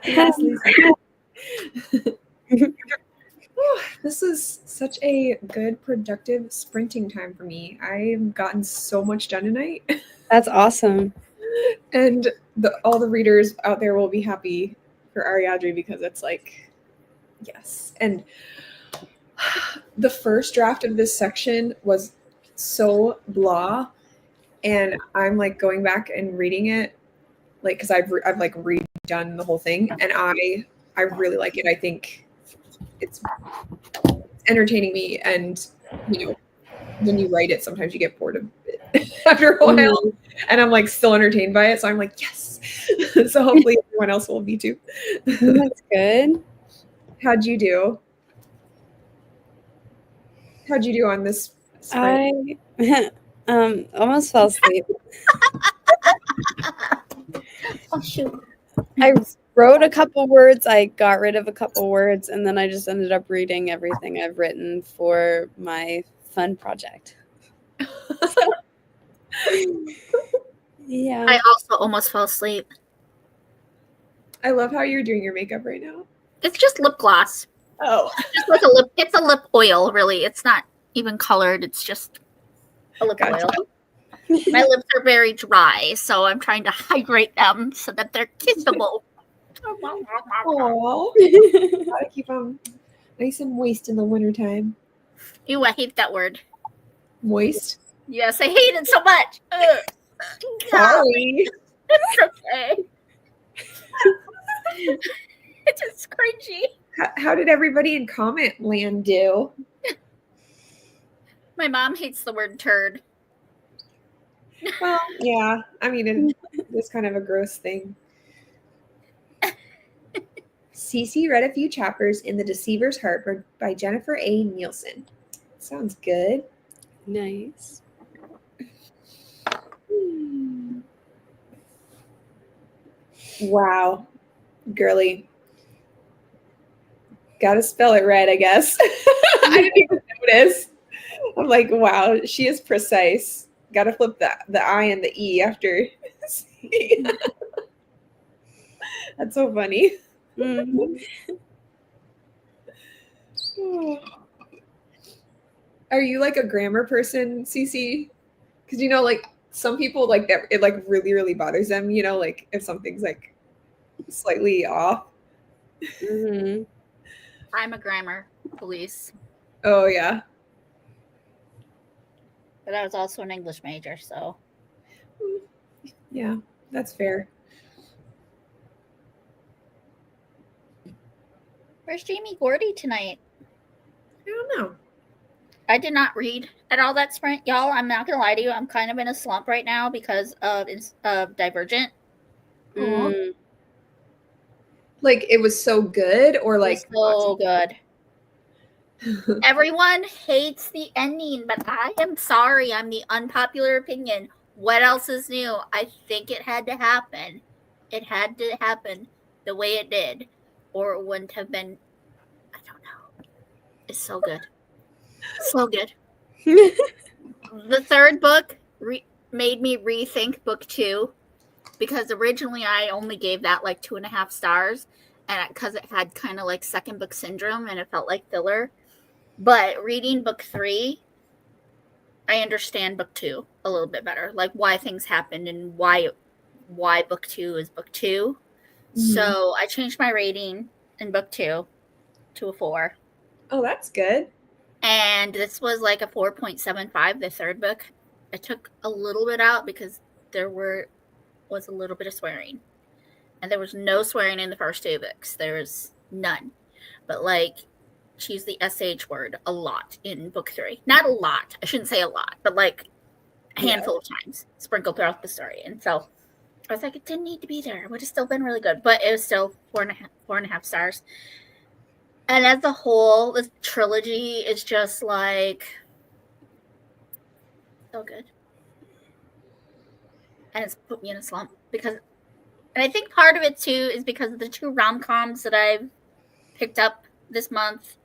Yes, Lisa. This is such a good, productive sprinting time for me. I've gotten so much done tonight, That's awesome. and all the readers out there will be happy for Ariadne because it's like, yes. And the first draft of this section was so blah, and I'm like going back and reading it, like because I've like redone the whole thing, and I really like it. I think it's entertaining me, and you know, when you write it, sometimes you get bored of it after a while, and I'm like still entertained by it. So I'm like, yes. So hopefully everyone else will be too. That's good. How'd you do? How'd you do on this sprint? I almost fell asleep. Oh shoot. I wrote a couple words, I got rid of a couple words, and then I just ended up reading everything I've written for my fun project. Yeah. I also almost fell asleep. I love how you're doing your makeup right now. It's just lip gloss. Oh, It's just like a lip. It's a lip oil, really. It's not even colored. It's just a lip Gotcha. oil. My lips are very dry, so I'm trying to hydrate them so that they're kissable. oh, gotta keep them nice and moist in the wintertime. Ew, I hate that word. Moist. Yes, I hate it so much. Ugh. Sorry. It's okay. It's just cringy. How did everybody in comment land do? My mom hates the word turd. Well, yeah. I mean, it's kind of a gross thing. Cece read a few chapters in The Deceiver's Heart by Jennifer A. Nielsen. Sounds good. Nice. Wow. Girly. Gotta spell it right, I guess. I didn't even notice. I'm like, wow, she is precise. Gotta flip the I and the E after C. That's so funny. Mhm. Are you like a grammar person, Cece? Because you know, like some people like that, it like really, really bothers them. You know, like if something's like slightly off. Mhm. I'm a grammar police, Oh yeah. but I was also an English major, so. Yeah, that's fair. Where's Jamie Gordy tonight? I don't know. I did not read at all that sprint, y'all. I'm not gonna lie to you. I'm kind of in a slump right now because of Divergent. Mm. Like it was so good, or like It's so good. Everyone hates the ending, but I am sorry. I'm the unpopular opinion. What else is new? I think it had to happen. It had to happen the way it did, or it wouldn't have been. I don't know. is so good. So good. The third book made me rethink book 2 because originally I only gave that like 2.5 stars, and because it had kind of like second book syndrome and it felt like filler. But reading book 3, I understand book 2 a little bit better, like why things happened and why book 2 is book 2. Mhm. So I changed my rating in book 2 to a 4. Oh, that's good. And this was like a 4.75, the third book. I took a little bit out because there was a little bit of swearing. And there was no swearing in the first 2 books. There was none. But like, she used the SH word a lot in book 3. Not a lot. I shouldn't say a lot, but like a handful of times sprinkled throughout the story. And so I was like, it didn't need to be there. It would have still been really good. But it was still 4.5 stars. And as a whole, this trilogy is just like so good. And it's put me in a slump because, and I think part of it too is because the 2 rom-coms that I've picked up this month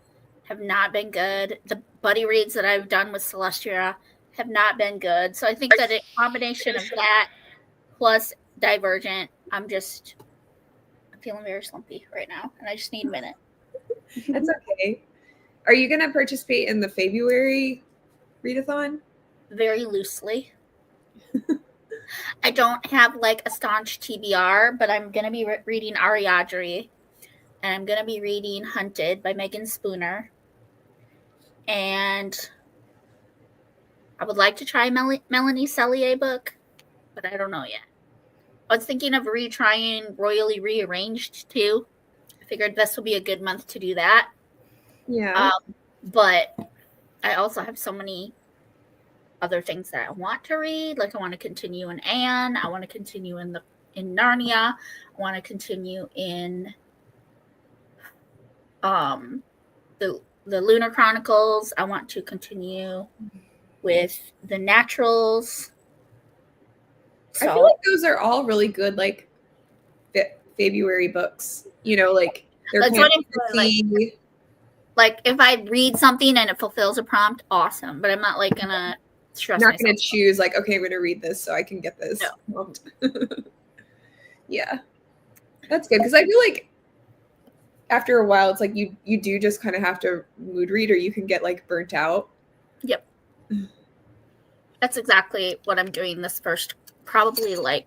have not been good. The buddy reads that I've done with Celestia have not been good. So I think that a combination of that plus Divergent, I'm feeling very slumpy right now, and I just need a minute. That's okay. Are you going to participate in the February readathon? Very loosely. I don't have like a staunch TBR, but I'm going to be reading Ariadne, and I'm going to be reading Hunted by Megan Spooner. And I would like to try Melanie Cellier book, but I don't know yet. I was thinking of retrying Royally Rearranged too. I figured this will be a good month to do that. Yeah. But I also have so many other things that I want to read. Like I want to continue in Anne. I want to continue in Narnia. I want to continue in the Lunar Chronicles. I want to continue with the Naturals. I feel like those are all really good, like February books. You know, like they're That's kind what of like if I read something and it fulfills a prompt, awesome. But I'm not like gonna stress not myself. going to choose like, okay, I'm going to read this so I can get this. No. Yeah, that's good because I feel like after a while, it's like you do just kind of have to mood read, or you can get like burnt out. Yep. That's exactly what I'm doing this probably like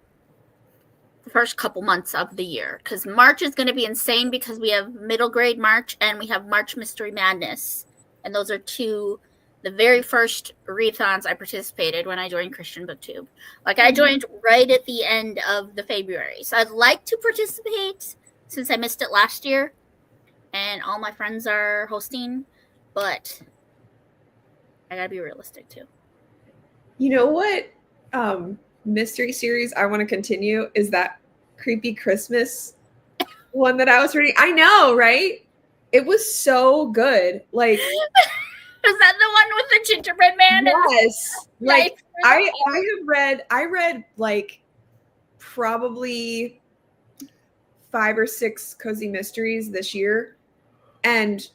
the first couple months of the year, because March is going to be insane because we have middle grade March and we have March Mystery Madness, and those are the very first readathons I participated when I joined Christian BookTube. Like I joined right at the end of the February, so I'd like to participate since I missed it last year and all my friends are hosting, but I gotta be realistic too. You know what mystery series I want to continue is that Creepy Christmas one that I was reading. I know, right? It was so good. Like, is that the one with the gingerbread man? Yes. Like I have read like probably 5 or 6 cozy mysteries this year, and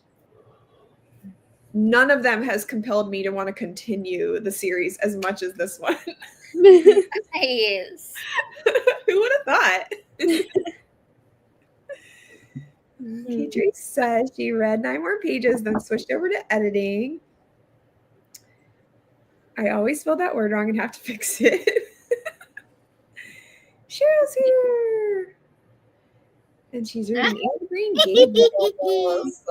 none of them has compelled me to want to continue the series as much as this one. Nice. Who would have thought? Petree says she read 9 more pages, then switched over to editing. I always spell that word wrong and have to fix it. Cheryl's here. And she's reading Evergreen Gables.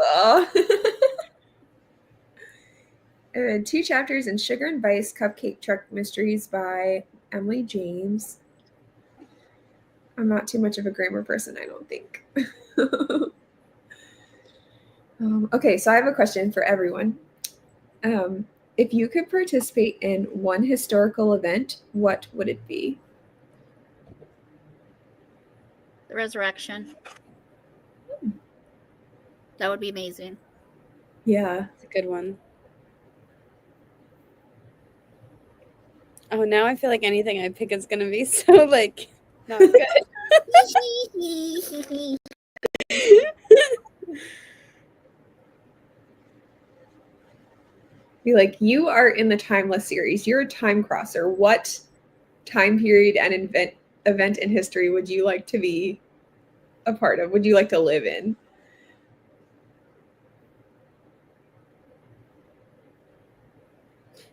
I read 2 chapters in Sugar and Vice Cupcake Truck Mysteries by Emily James. I'm not too much of a grammar person, I don't think. Okay, so I have a question for everyone. If you could participate in one historical event, what would it be? The resurrection. That would be amazing. Yeah. It's a good one. Oh, now I feel like anything I pick is gonna be so like not good. Be like, you are in the Timeless series. You're a time crosser. What time period and event in history would you like to be a part of? Would you like to live in?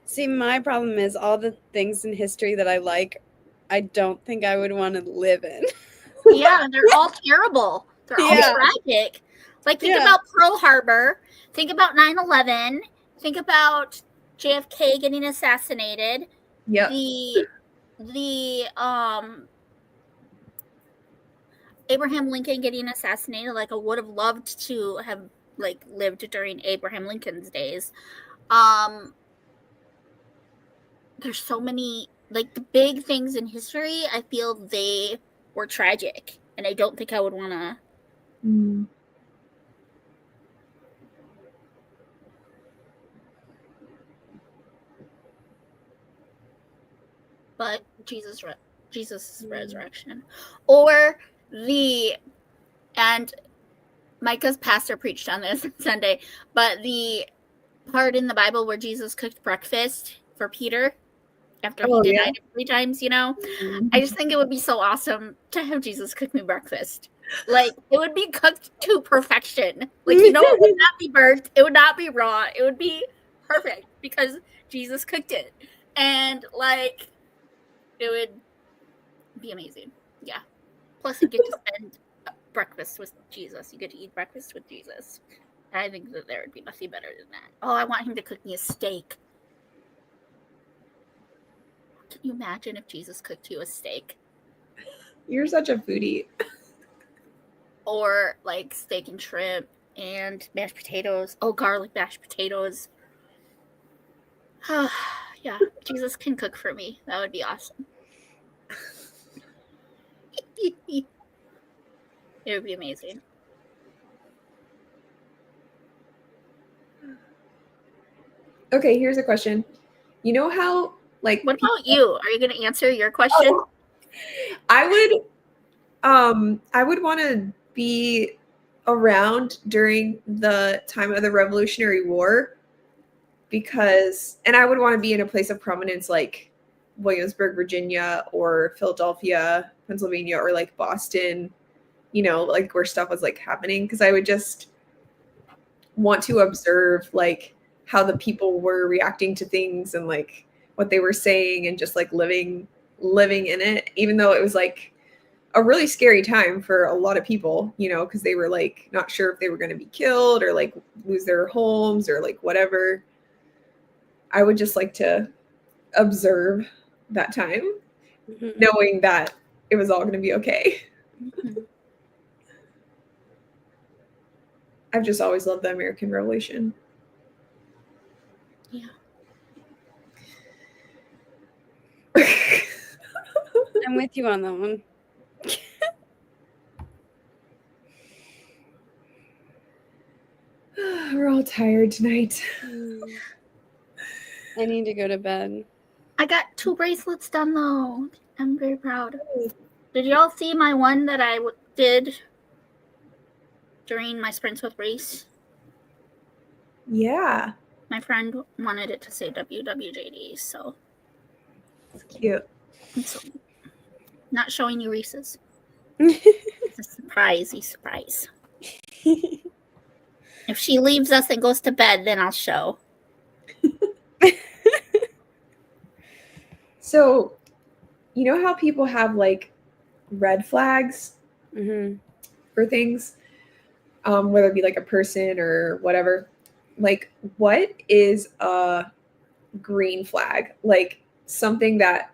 See, my problem is all the things in history that I like, I don't think I would want to live in. Yeah, they're all terrible. They're all Yeah. tragic. Like, think Yeah. about Pearl Harbor. Think about 9/11. Think about JFK getting assassinated. Yep. The Abraham Lincoln getting assassinated. Like, I would have loved to have like lived during Abraham Lincoln's days. There's so many, like, the big things in history. I feel they were tragic, and I don't think I would want to. Mm. But Jesus' resurrection, or and Micah's pastor preached on this Sunday, but the part in the Bible where Jesus cooked breakfast for Peter after he denied him 3 times, you know, I just think it would be so awesome to have Jesus cook me breakfast. Like, it would be cooked to perfection. Like, you know, it would not be burnt, it would not be raw, it would be perfect because Jesus cooked it. And like, it would be amazing. Yeah. Plus, you get to spend breakfast with Jesus. You get to eat breakfast with Jesus. And I think that there would be nothing better than that. Oh, I want him to cook me a steak. Can you imagine if Jesus cooked you a steak? You're such a foodie. Or like steak and shrimp and mashed potatoes. Oh, garlic mashed potatoes. Yeah, Jesus can cook for me. That would be awesome. It would be amazing. Okay, here's a question. You know how, like, what about you? Are you going to answer your question? Oh, I would want to be around during the time of the Revolutionary War and I would want to be in a place of prominence like Williamsburg, Virginia, or Philadelphia, Pennsylvania, or like Boston, you know, like where stuff was like happening, because I would just want to observe like how the people were reacting to things and like what they were saying and just like living in it, even though it was like a really scary time for a lot of people, you know, because they were like not sure if they were going to be killed or like lose their homes or like whatever. I would just like to observe that time, knowing that it was all going to be okay. Mm-hmm. I've just always loved the American Revolution. Yeah. I'm with you on that one. We're all tired tonight. I need to go to bed. I got 2 bracelets done though. I'm very proud. Did y'all see my one that I did during my sprints with Reese? Yeah. My friend wanted it to say WWJD, so it's cute. So, not showing you Reese's. It's a surprise. If she leaves us and goes to bed, then I'll show. So, you know how people have like red flags for things, whether it be like a person or whatever. Like, what is a green flag? Like something that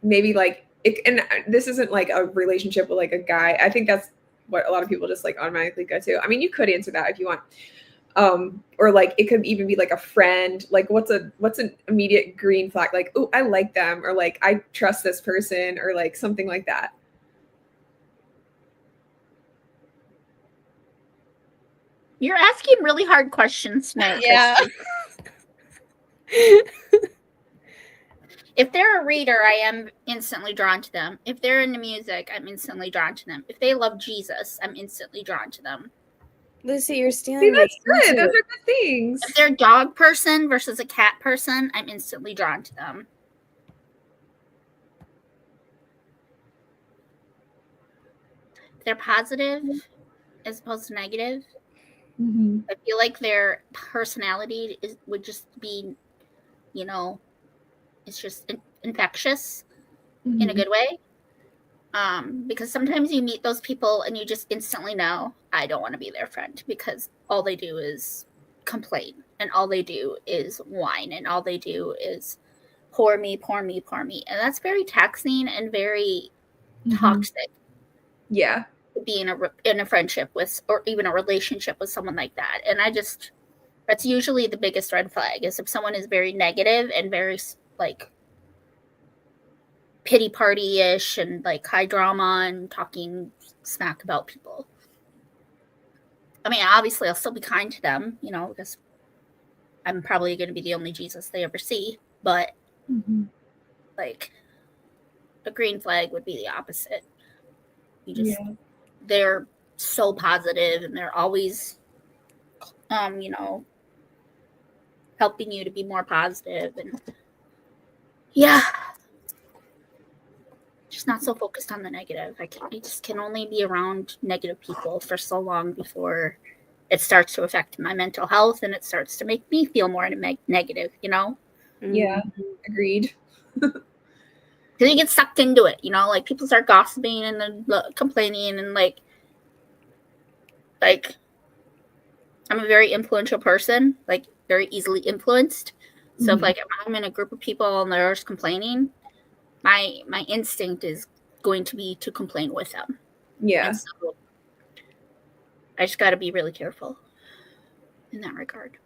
maybe like it, and this isn't like a relationship with like a guy. I think that's what a lot of people just like automatically go to. I mean, you could answer that if you want. Or like it could even be like a friend. Like what's an immediate green flag? Like, oh, I like them, or like I trust this person, or like something like that. You're asking really hard questions tonight. Yeah. If they're a reader, I am instantly drawn to them. If they're into music, I'm instantly drawn to them. If they love Jesus, I'm instantly drawn to them. Lucy, you're See, stealing my that's good. answer. Those are good things. If they're a dog person versus a cat person, I'm instantly drawn to them. If they're positive as opposed to negative, Mhm. I feel like their personality would just be, it's just infectious in a Mhm. good way. Because sometimes you meet those people and you just instantly know, I don't want to be their friend, because all they do is complain and all they do is whine and all they do is pour me. And that's very taxing and very Mhm. toxic Yeah. to be in a friendship with, or even a relationship with someone like that. And that's usually the biggest red flag, is if someone is very negative and very like pity party-ish and like high drama and talking smack about people. I mean, obviously I'll still be kind to them, because I'm probably going to be the only Jesus they ever see, but Mhm. like a green flag would be the opposite. Yeah. They're so positive and they're always helping you to be more positive, and just not so focused on the negative. I just can only be around negative people for so long before it starts to affect my mental health and it starts to make me feel more negative, Yeah. Agreed. because you get sucked into it, like people start gossiping and then complaining, and like I'm a very influential person, like very easily influenced. So if I'm in a group of people and they're just complaining, my instinct is going to be to complain with them. Yeah. And so I just got to be really careful in that regard.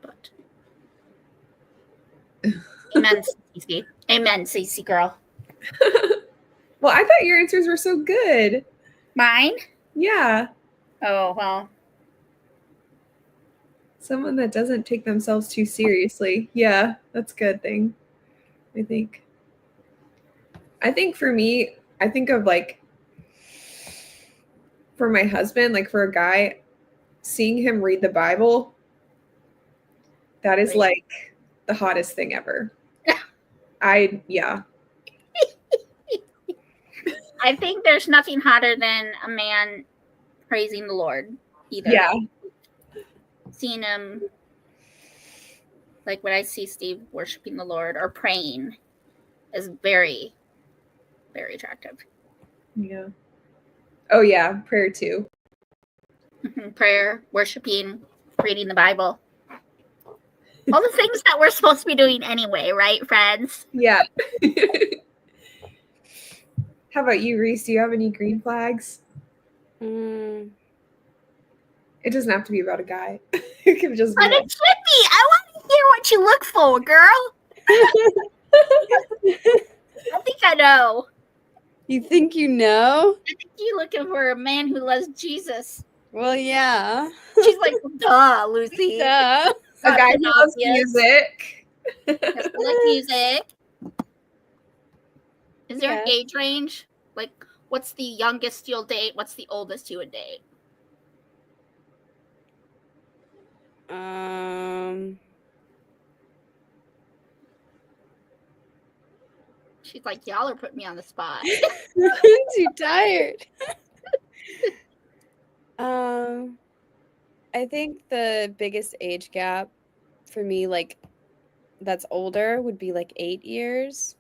But amen, Cece. Amen, Cece girl. Well, I thought your answers were so good. Mine? Yeah. Oh, well. Someone that doesn't take themselves too seriously. Yeah, that's a good thing, I think. I think for me, I think of like for my husband, like for a guy, seeing him read the Bible, that is like the hottest thing ever. Yeah. I think there's nothing hotter than a man praising the Lord either. Yeah. Seeing him, like when I see Steve worshiping the Lord or praying, is very, very attractive. Yeah. Oh yeah, prayer too. Prayer, worshiping, reading the Bible. All the things that we're supposed to be doing anyway, right, friends? Yeah. How about you, Reese? Do you have any green flags? It doesn't have to be about a guy. It can just be. But it should be. I want to hear what you look for, girl. I think I know. You think you know? I think you're looking for a man who loves Jesus. Well, yeah. She's like, duh, Lucy. Duh. A guy who loves music. Yes, I like music. Is there an age range? Like, what's the youngest you'll date? What's the oldest you would date? She's like, y'all are putting me on the spot. I'm too tired. I think the biggest age gap for me, like that's older, would be like 8 years.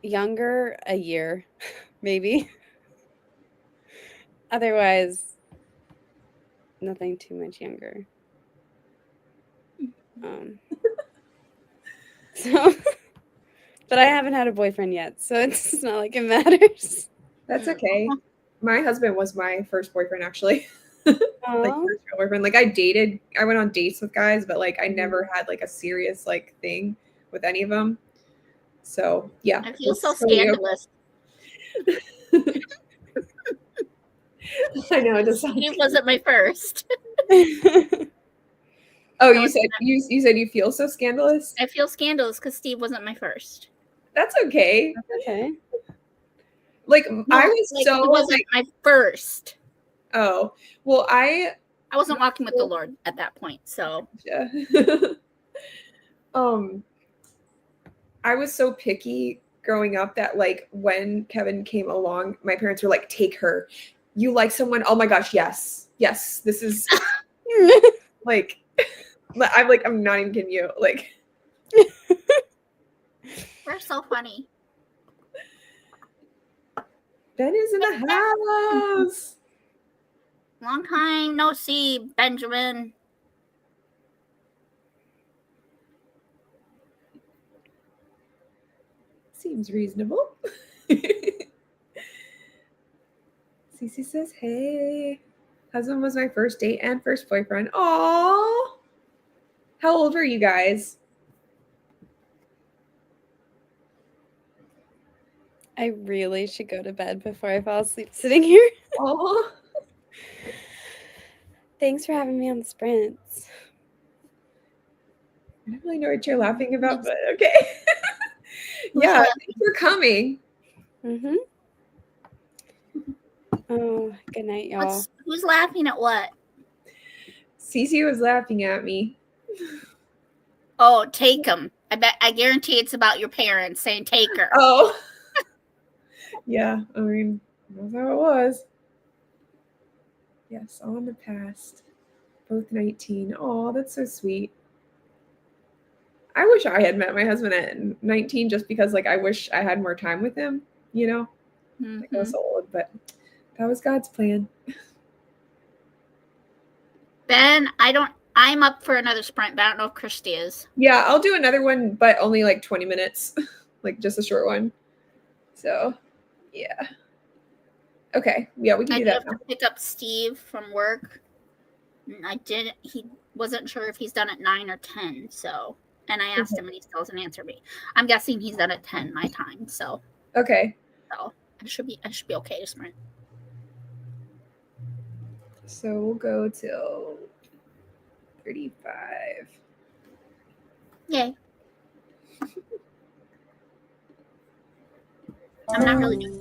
Younger, a year, maybe. Otherwise, nothing too much younger. So, but I haven't had a boyfriend yet, so it's not like it matters. That's okay. My husband was my first boyfriend, actually. Like first real boyfriend. Like I went on dates with guys, but like I never had like a serious like thing with any of them. So yeah. I feel so scandalous. I know it does sound. He wasn't my first. Oh, you said you feel so scandalous? I feel scandalous because Steve wasn't my first. That's okay. That's okay. Like No, I was like, so it wasn't my first. oh well I wasn't walking with the Lord at that point, so yeah. I was so picky growing up that like when Kevin came along, my parents were like, take her. You like someone? Oh my gosh, yes. Yes. This is like I'm not even kidding you. Like we're so funny. Ben is in the house. Long time no see, Benjamin. Seems reasonable. Cece says, hey. Husband was my first date and first boyfriend. Aww. How old are you guys? I really should go to bed before I fall asleep sitting here. Oh, Thanks for having me on the sprints. I don't really know what you're laughing about, but okay. Yeah, thanks for coming. Mm-hmm. Oh, good night, y'all. Who's laughing at what? Cece was laughing at me. Oh, take him. I guarantee it's about your parents saying take her. Oh. Yeah, I mean, that's how it was. Yes, all in the past. Both 19. Oh, that's so sweet. I wish I had met my husband at 19 just because, like, I wish I had more time with him, you know? Mm-hmm. Like, I was so old, but that was God's plan. Ben, I'm up for another sprint, but I don't know if Christy is. Yeah, I'll do another one, but only like 20 minutes, like just a short one. So, yeah. Okay. Yeah, we can do that. I have to pick up Steve from work. He wasn't sure if he's done at 9 or 10. So, and I asked him and he still hasn't answered me. I'm guessing he's done at 10 my time. So, Okay. So I should be okay to sprint. So we'll go till 35. Yay. I'm not really doing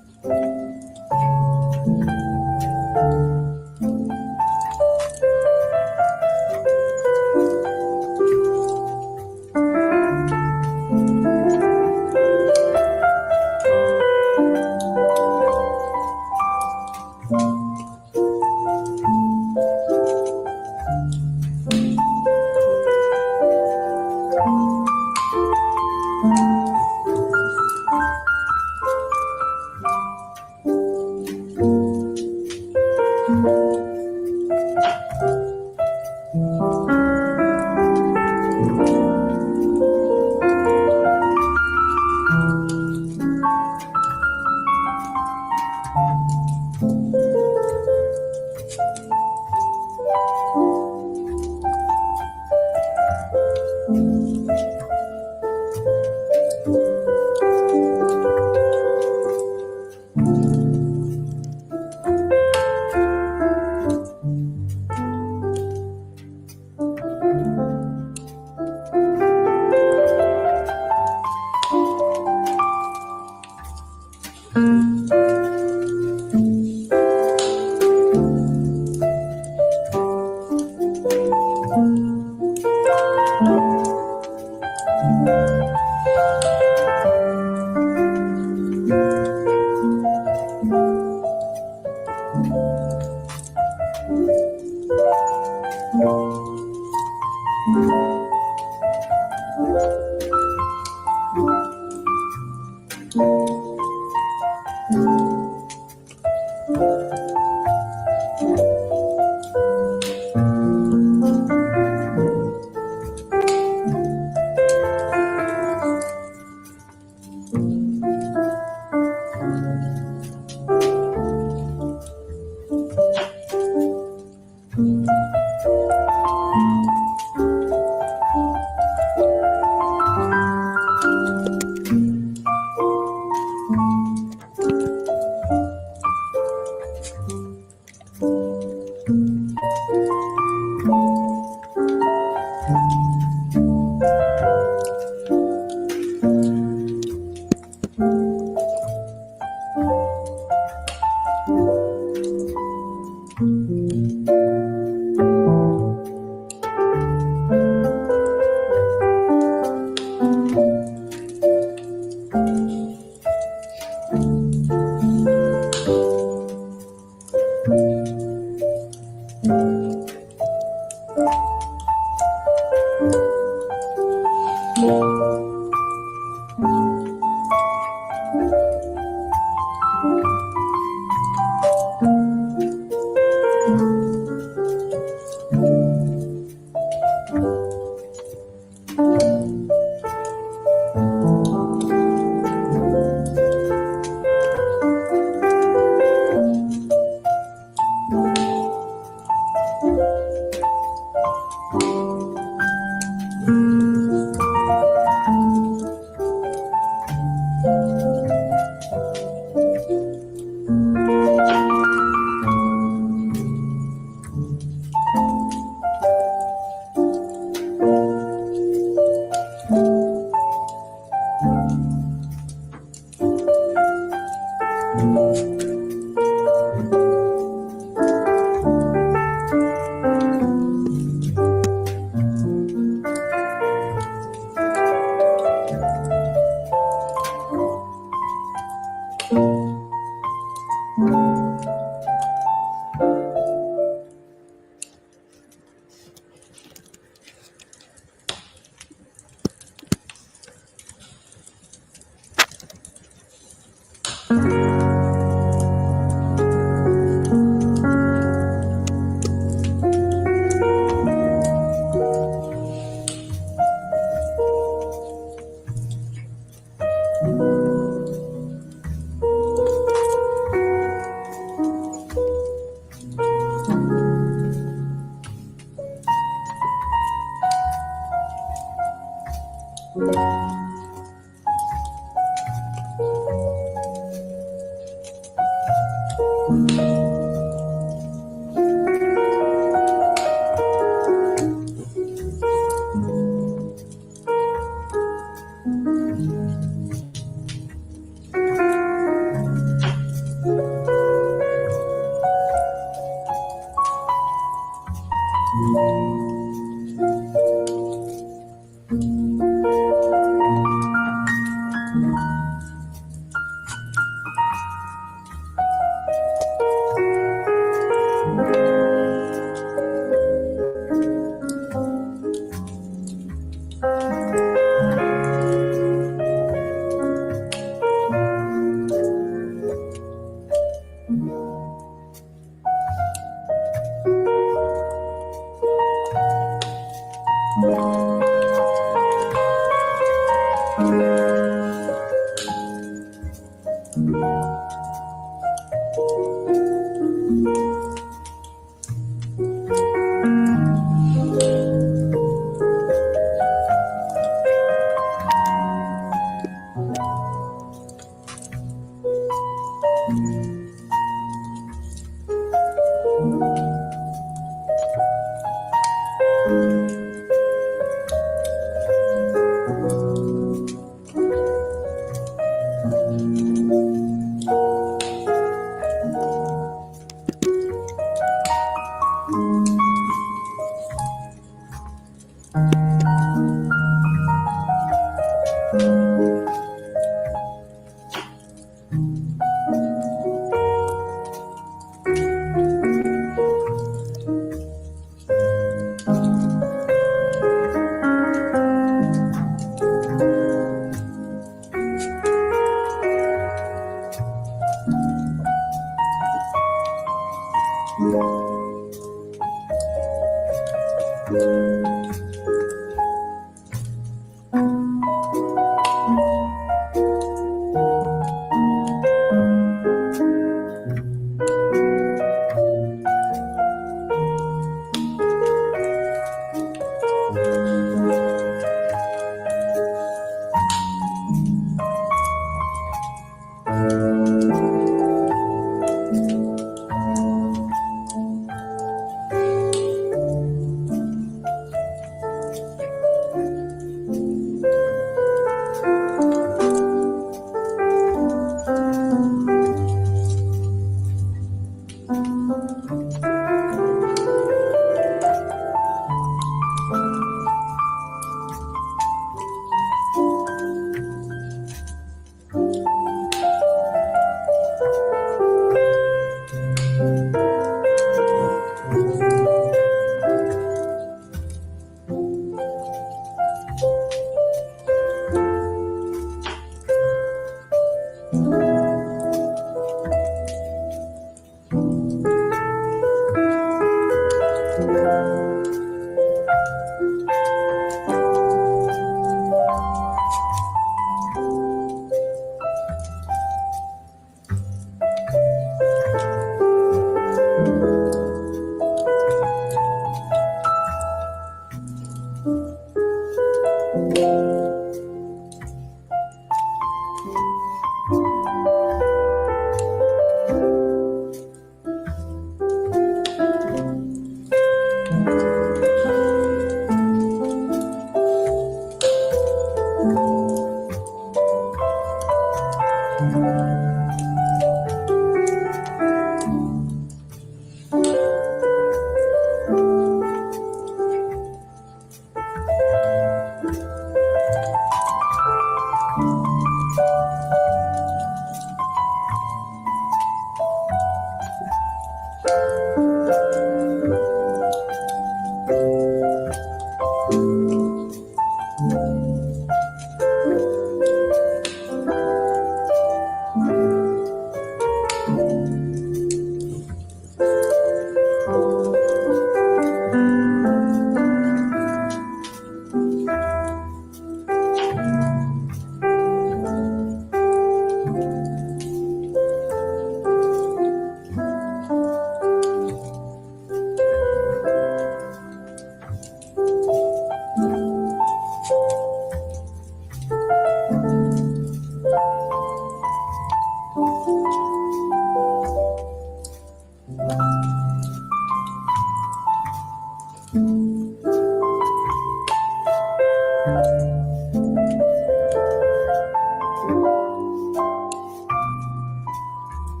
Do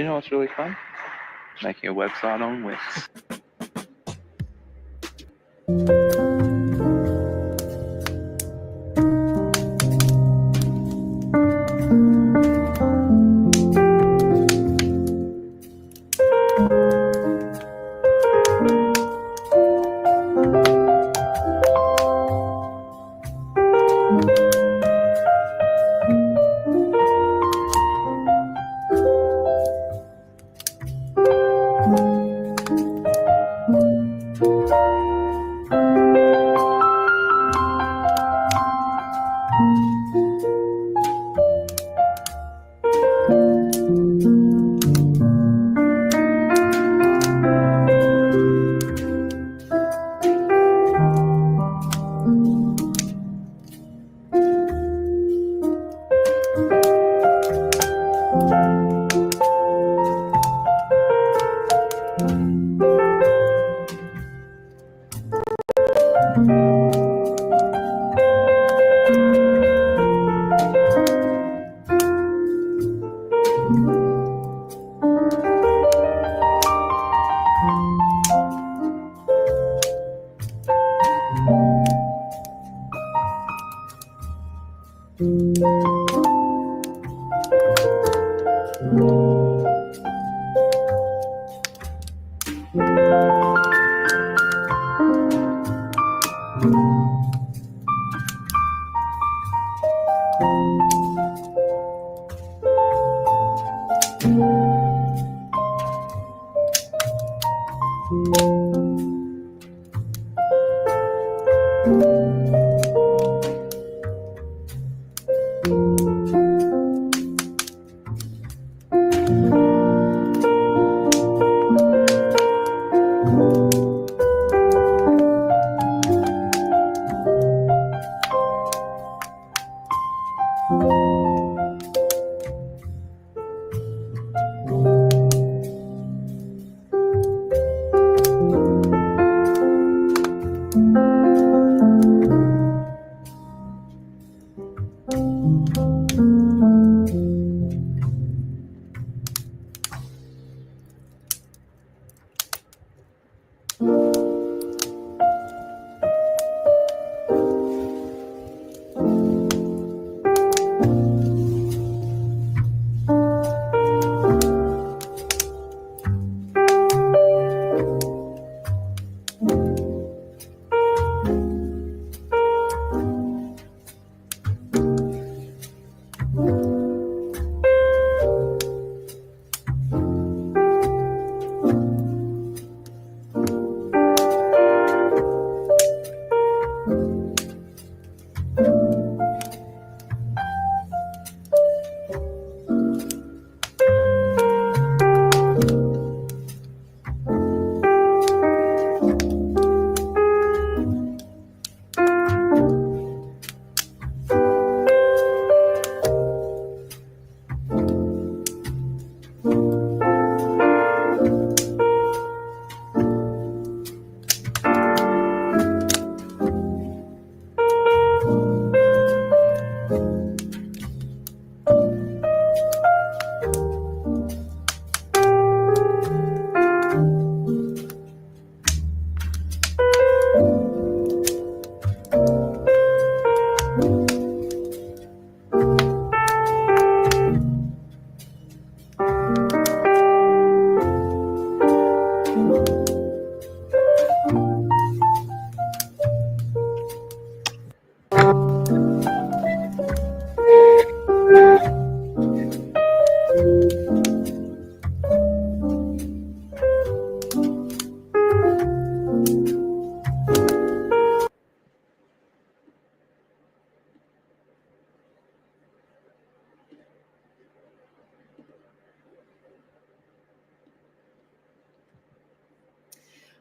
you know what's really fun? Making a website on Wix.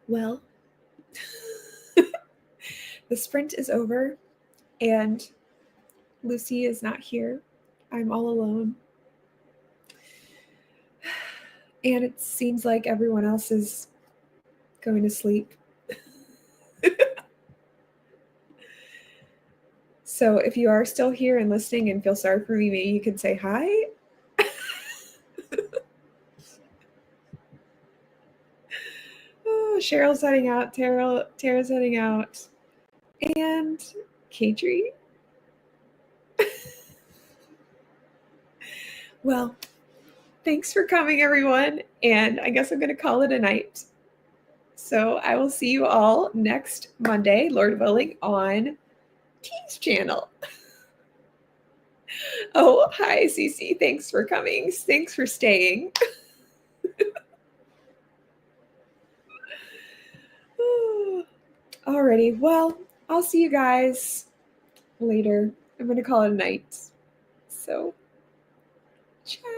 Well, The sprint is over, and Lucy is not here. I'm all alone. And it seems like everyone else is going to sleep. So if you are still here and listening and feel sorry for me, maybe you could say hi. Oh, Cheryl's heading out. Tara's heading out. And Kadri. Well, thanks for coming, everyone. And I guess I'm going to call it a night. So I will see you all next Monday, Lord willing, on Team's channel. Oh, hi, Cece. Thanks for coming. Thanks for staying. Alrighty. Well, I'll see you guys later. I'm going to call it a night. So, ciao.